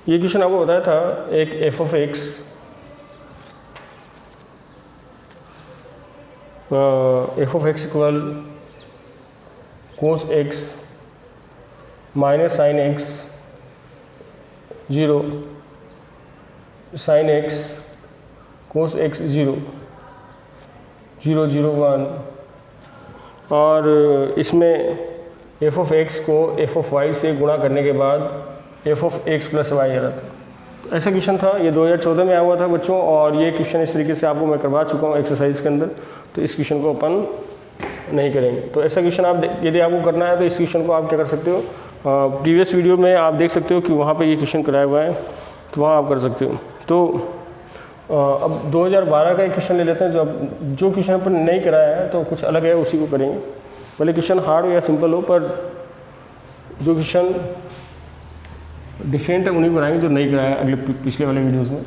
ये क्वेश्चन आपको बताया था एक f of x equal cos x minus sine x 0 sine x cos x 0 0 0 1 और इसमें f ऑफ x को f ऑफ y से गुणा करने के बाद f of x plus y आ रहा था। तो ऐसा क्वेश्चन था, ये 2014 में आया हुआ था बच्चों। और ये क्वेश्चन इस तरीके से आपको मैं करवा चुका हूँ एक्सरसाइज के अंदर। तो इस क्वेश्चन को अपन नहीं करेंगे। तो ऐसा क्वेश्चन आप यदि आपको करना है तो इस क्वेश्चन को आप क्या कर सकते हो, प्रीवियस वीडियो में आप देख सकते हो कि वहाँ पे ये क्वेश्चन कराया हुआ है, तो वहाँ आप कर सकते हो। तो अब 2012 का एक क्वेश्चन ले लेते हैं। जो क्वेश्चन अपन नहीं कराया है तो कुछ अलग है, उसी को करेंगे। भले क्वेश्चन हार्ड हो या सिंपल हो, पर जो क्वेश्चन डिफरेंट है उन्हीं को बनाएंगे जो नहीं कराया अगले पिछले वाले वीडियोस में।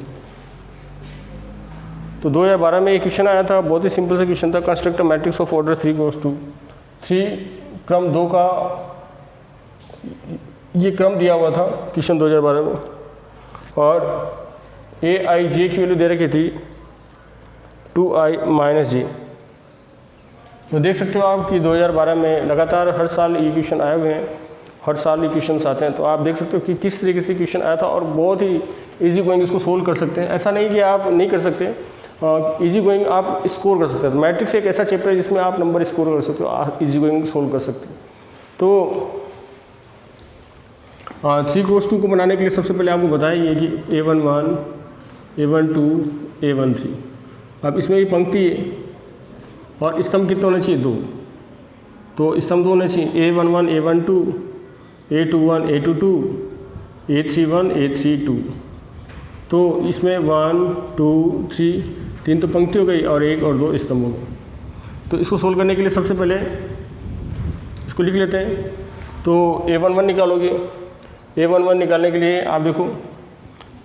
तो 2012 में एक क्वेश्चन आया था, बहुत ही सिंपल सा क्वेश्चन था। Construct a matrix of order 3 goes to 3 क्रम 2 का ये क्रम दिया हुआ था क्वेश्चन 2012 में। और ai j की वैल्यू दे रखी थी 2i माइनस j। तो देख सकते हो आप कि 2012 में लगातार हर साल ये क्वेश्चन आए हुए हैं, हर साल ये क्वेश्चन आते हैं। तो आप देख सकते हो कि किस तरीके से क्वेश्चन आया था और बहुत ही इजी गोइंग इसको सोल्व कर सकते हैं। ऐसा नहीं कि आप नहीं कर सकते, इजी गोइंग आप स्कोर कर सकते हैं। तो मैट्रिक्स एक ऐसा चैप्टर है जिसमें आप नंबर स्कोर कर सकते हो, आप इजी गोइंग सोल्व कर सकते हैं। तो 3 goes to को बनाने के लिए सबसे पहले आपको बताइए कि a11 a12 a13। अब इसमें ये पंक्ति है और स्तंभ कितने होने चाहिए, 2। तो स्तंभ 2 होने चाहिए, a11 a12 a21 a22 a31 a32। तो इसमें 1 2 3 3 तो पंक्ति हो गई और 1 और 2 स्तंभ हो गए। तो इसको सोल्व करने के लिए सबसे पहले इसको लिख लेते हैं। तो a11 निकालोगे, a11 निकालने के लिए आप देखो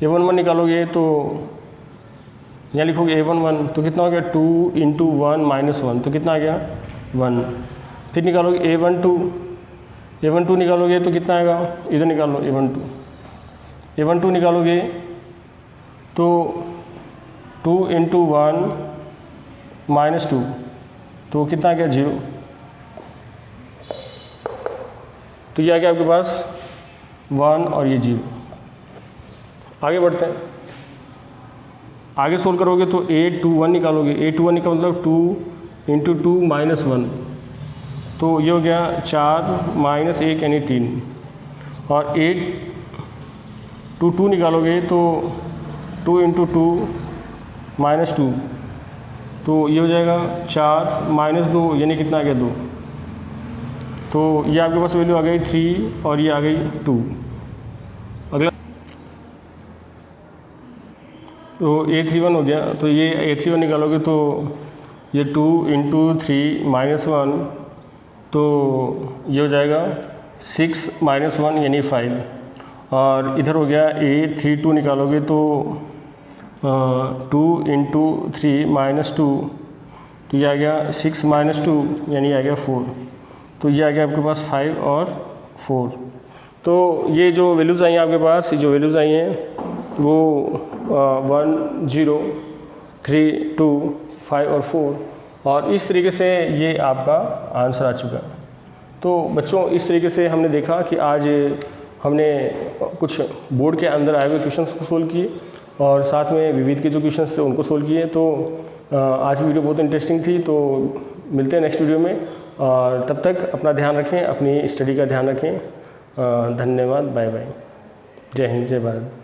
a11 निकालोगे तो यहाँ लिखोगे a11 तो कितना हो गया 2 × 1 - 1 तो कितना आ गया 1। फिर निकालोगे a12 निकालोगे तो कितना आएगा, इधर निकालो a12 निकालोगे तो 2 × 1 - 2 तो कितना आ गया 0। तो ये आ गया आपके पास 1 और ये 0। आगे बढ़ते हैं, आगे सोल्व करोगे तो a21 निकालोगे, a21 का मतलब 2 × 2 - 1 तो ये हो गया 4 - 1 यानी 3। और a22 निकालोगे तो 2 × 2 - 2 तो ये हो जाएगा 4 - 2 यानी कितना आ गया 2। तो ये आपके पास वैल्यू आ गई 3 और ये आ गई 2। अगला तो a31 हो गया, तो ये a31 निकालोगे तो ये 2 × 3 - 1 तो ये हो जाएगा 6 - 1 यानी 5। और इधर हो गया a32 निकालोगे तो 2 × 3 - 2 तो ये आ गया 6 - 2 यानी आ गया 4। तो ये आ गया आपके पास 5 और 4। तो ये जो वैल्यूज़ आई हैं आपके पास, ये जो वैल्यूज़ आई हैं वो 1, 0, 3, 2, 5 और 4, और इस तरीके से ये आपका आंसर आ चुका है। तो बच्चों इस तरीके से हमने देखा कि आज हमने कुछ बोर्ड के अंदर आए हुए क्वेश्चंस को सोल्व किए और साथ में विविध के जो क्वेश्चंस थे उनको सोल्व किए। तो आज की वीडियो बहुत इंटरेस्टिंग थी। तो मिलते हैं नेक्स्ट वीडियो में, और तब तक अपना ध्यान रखें, अपनी स्टडी का ध्यान रखें। धन्यवाद, बाय बाय, जय हिंद, जय भारत।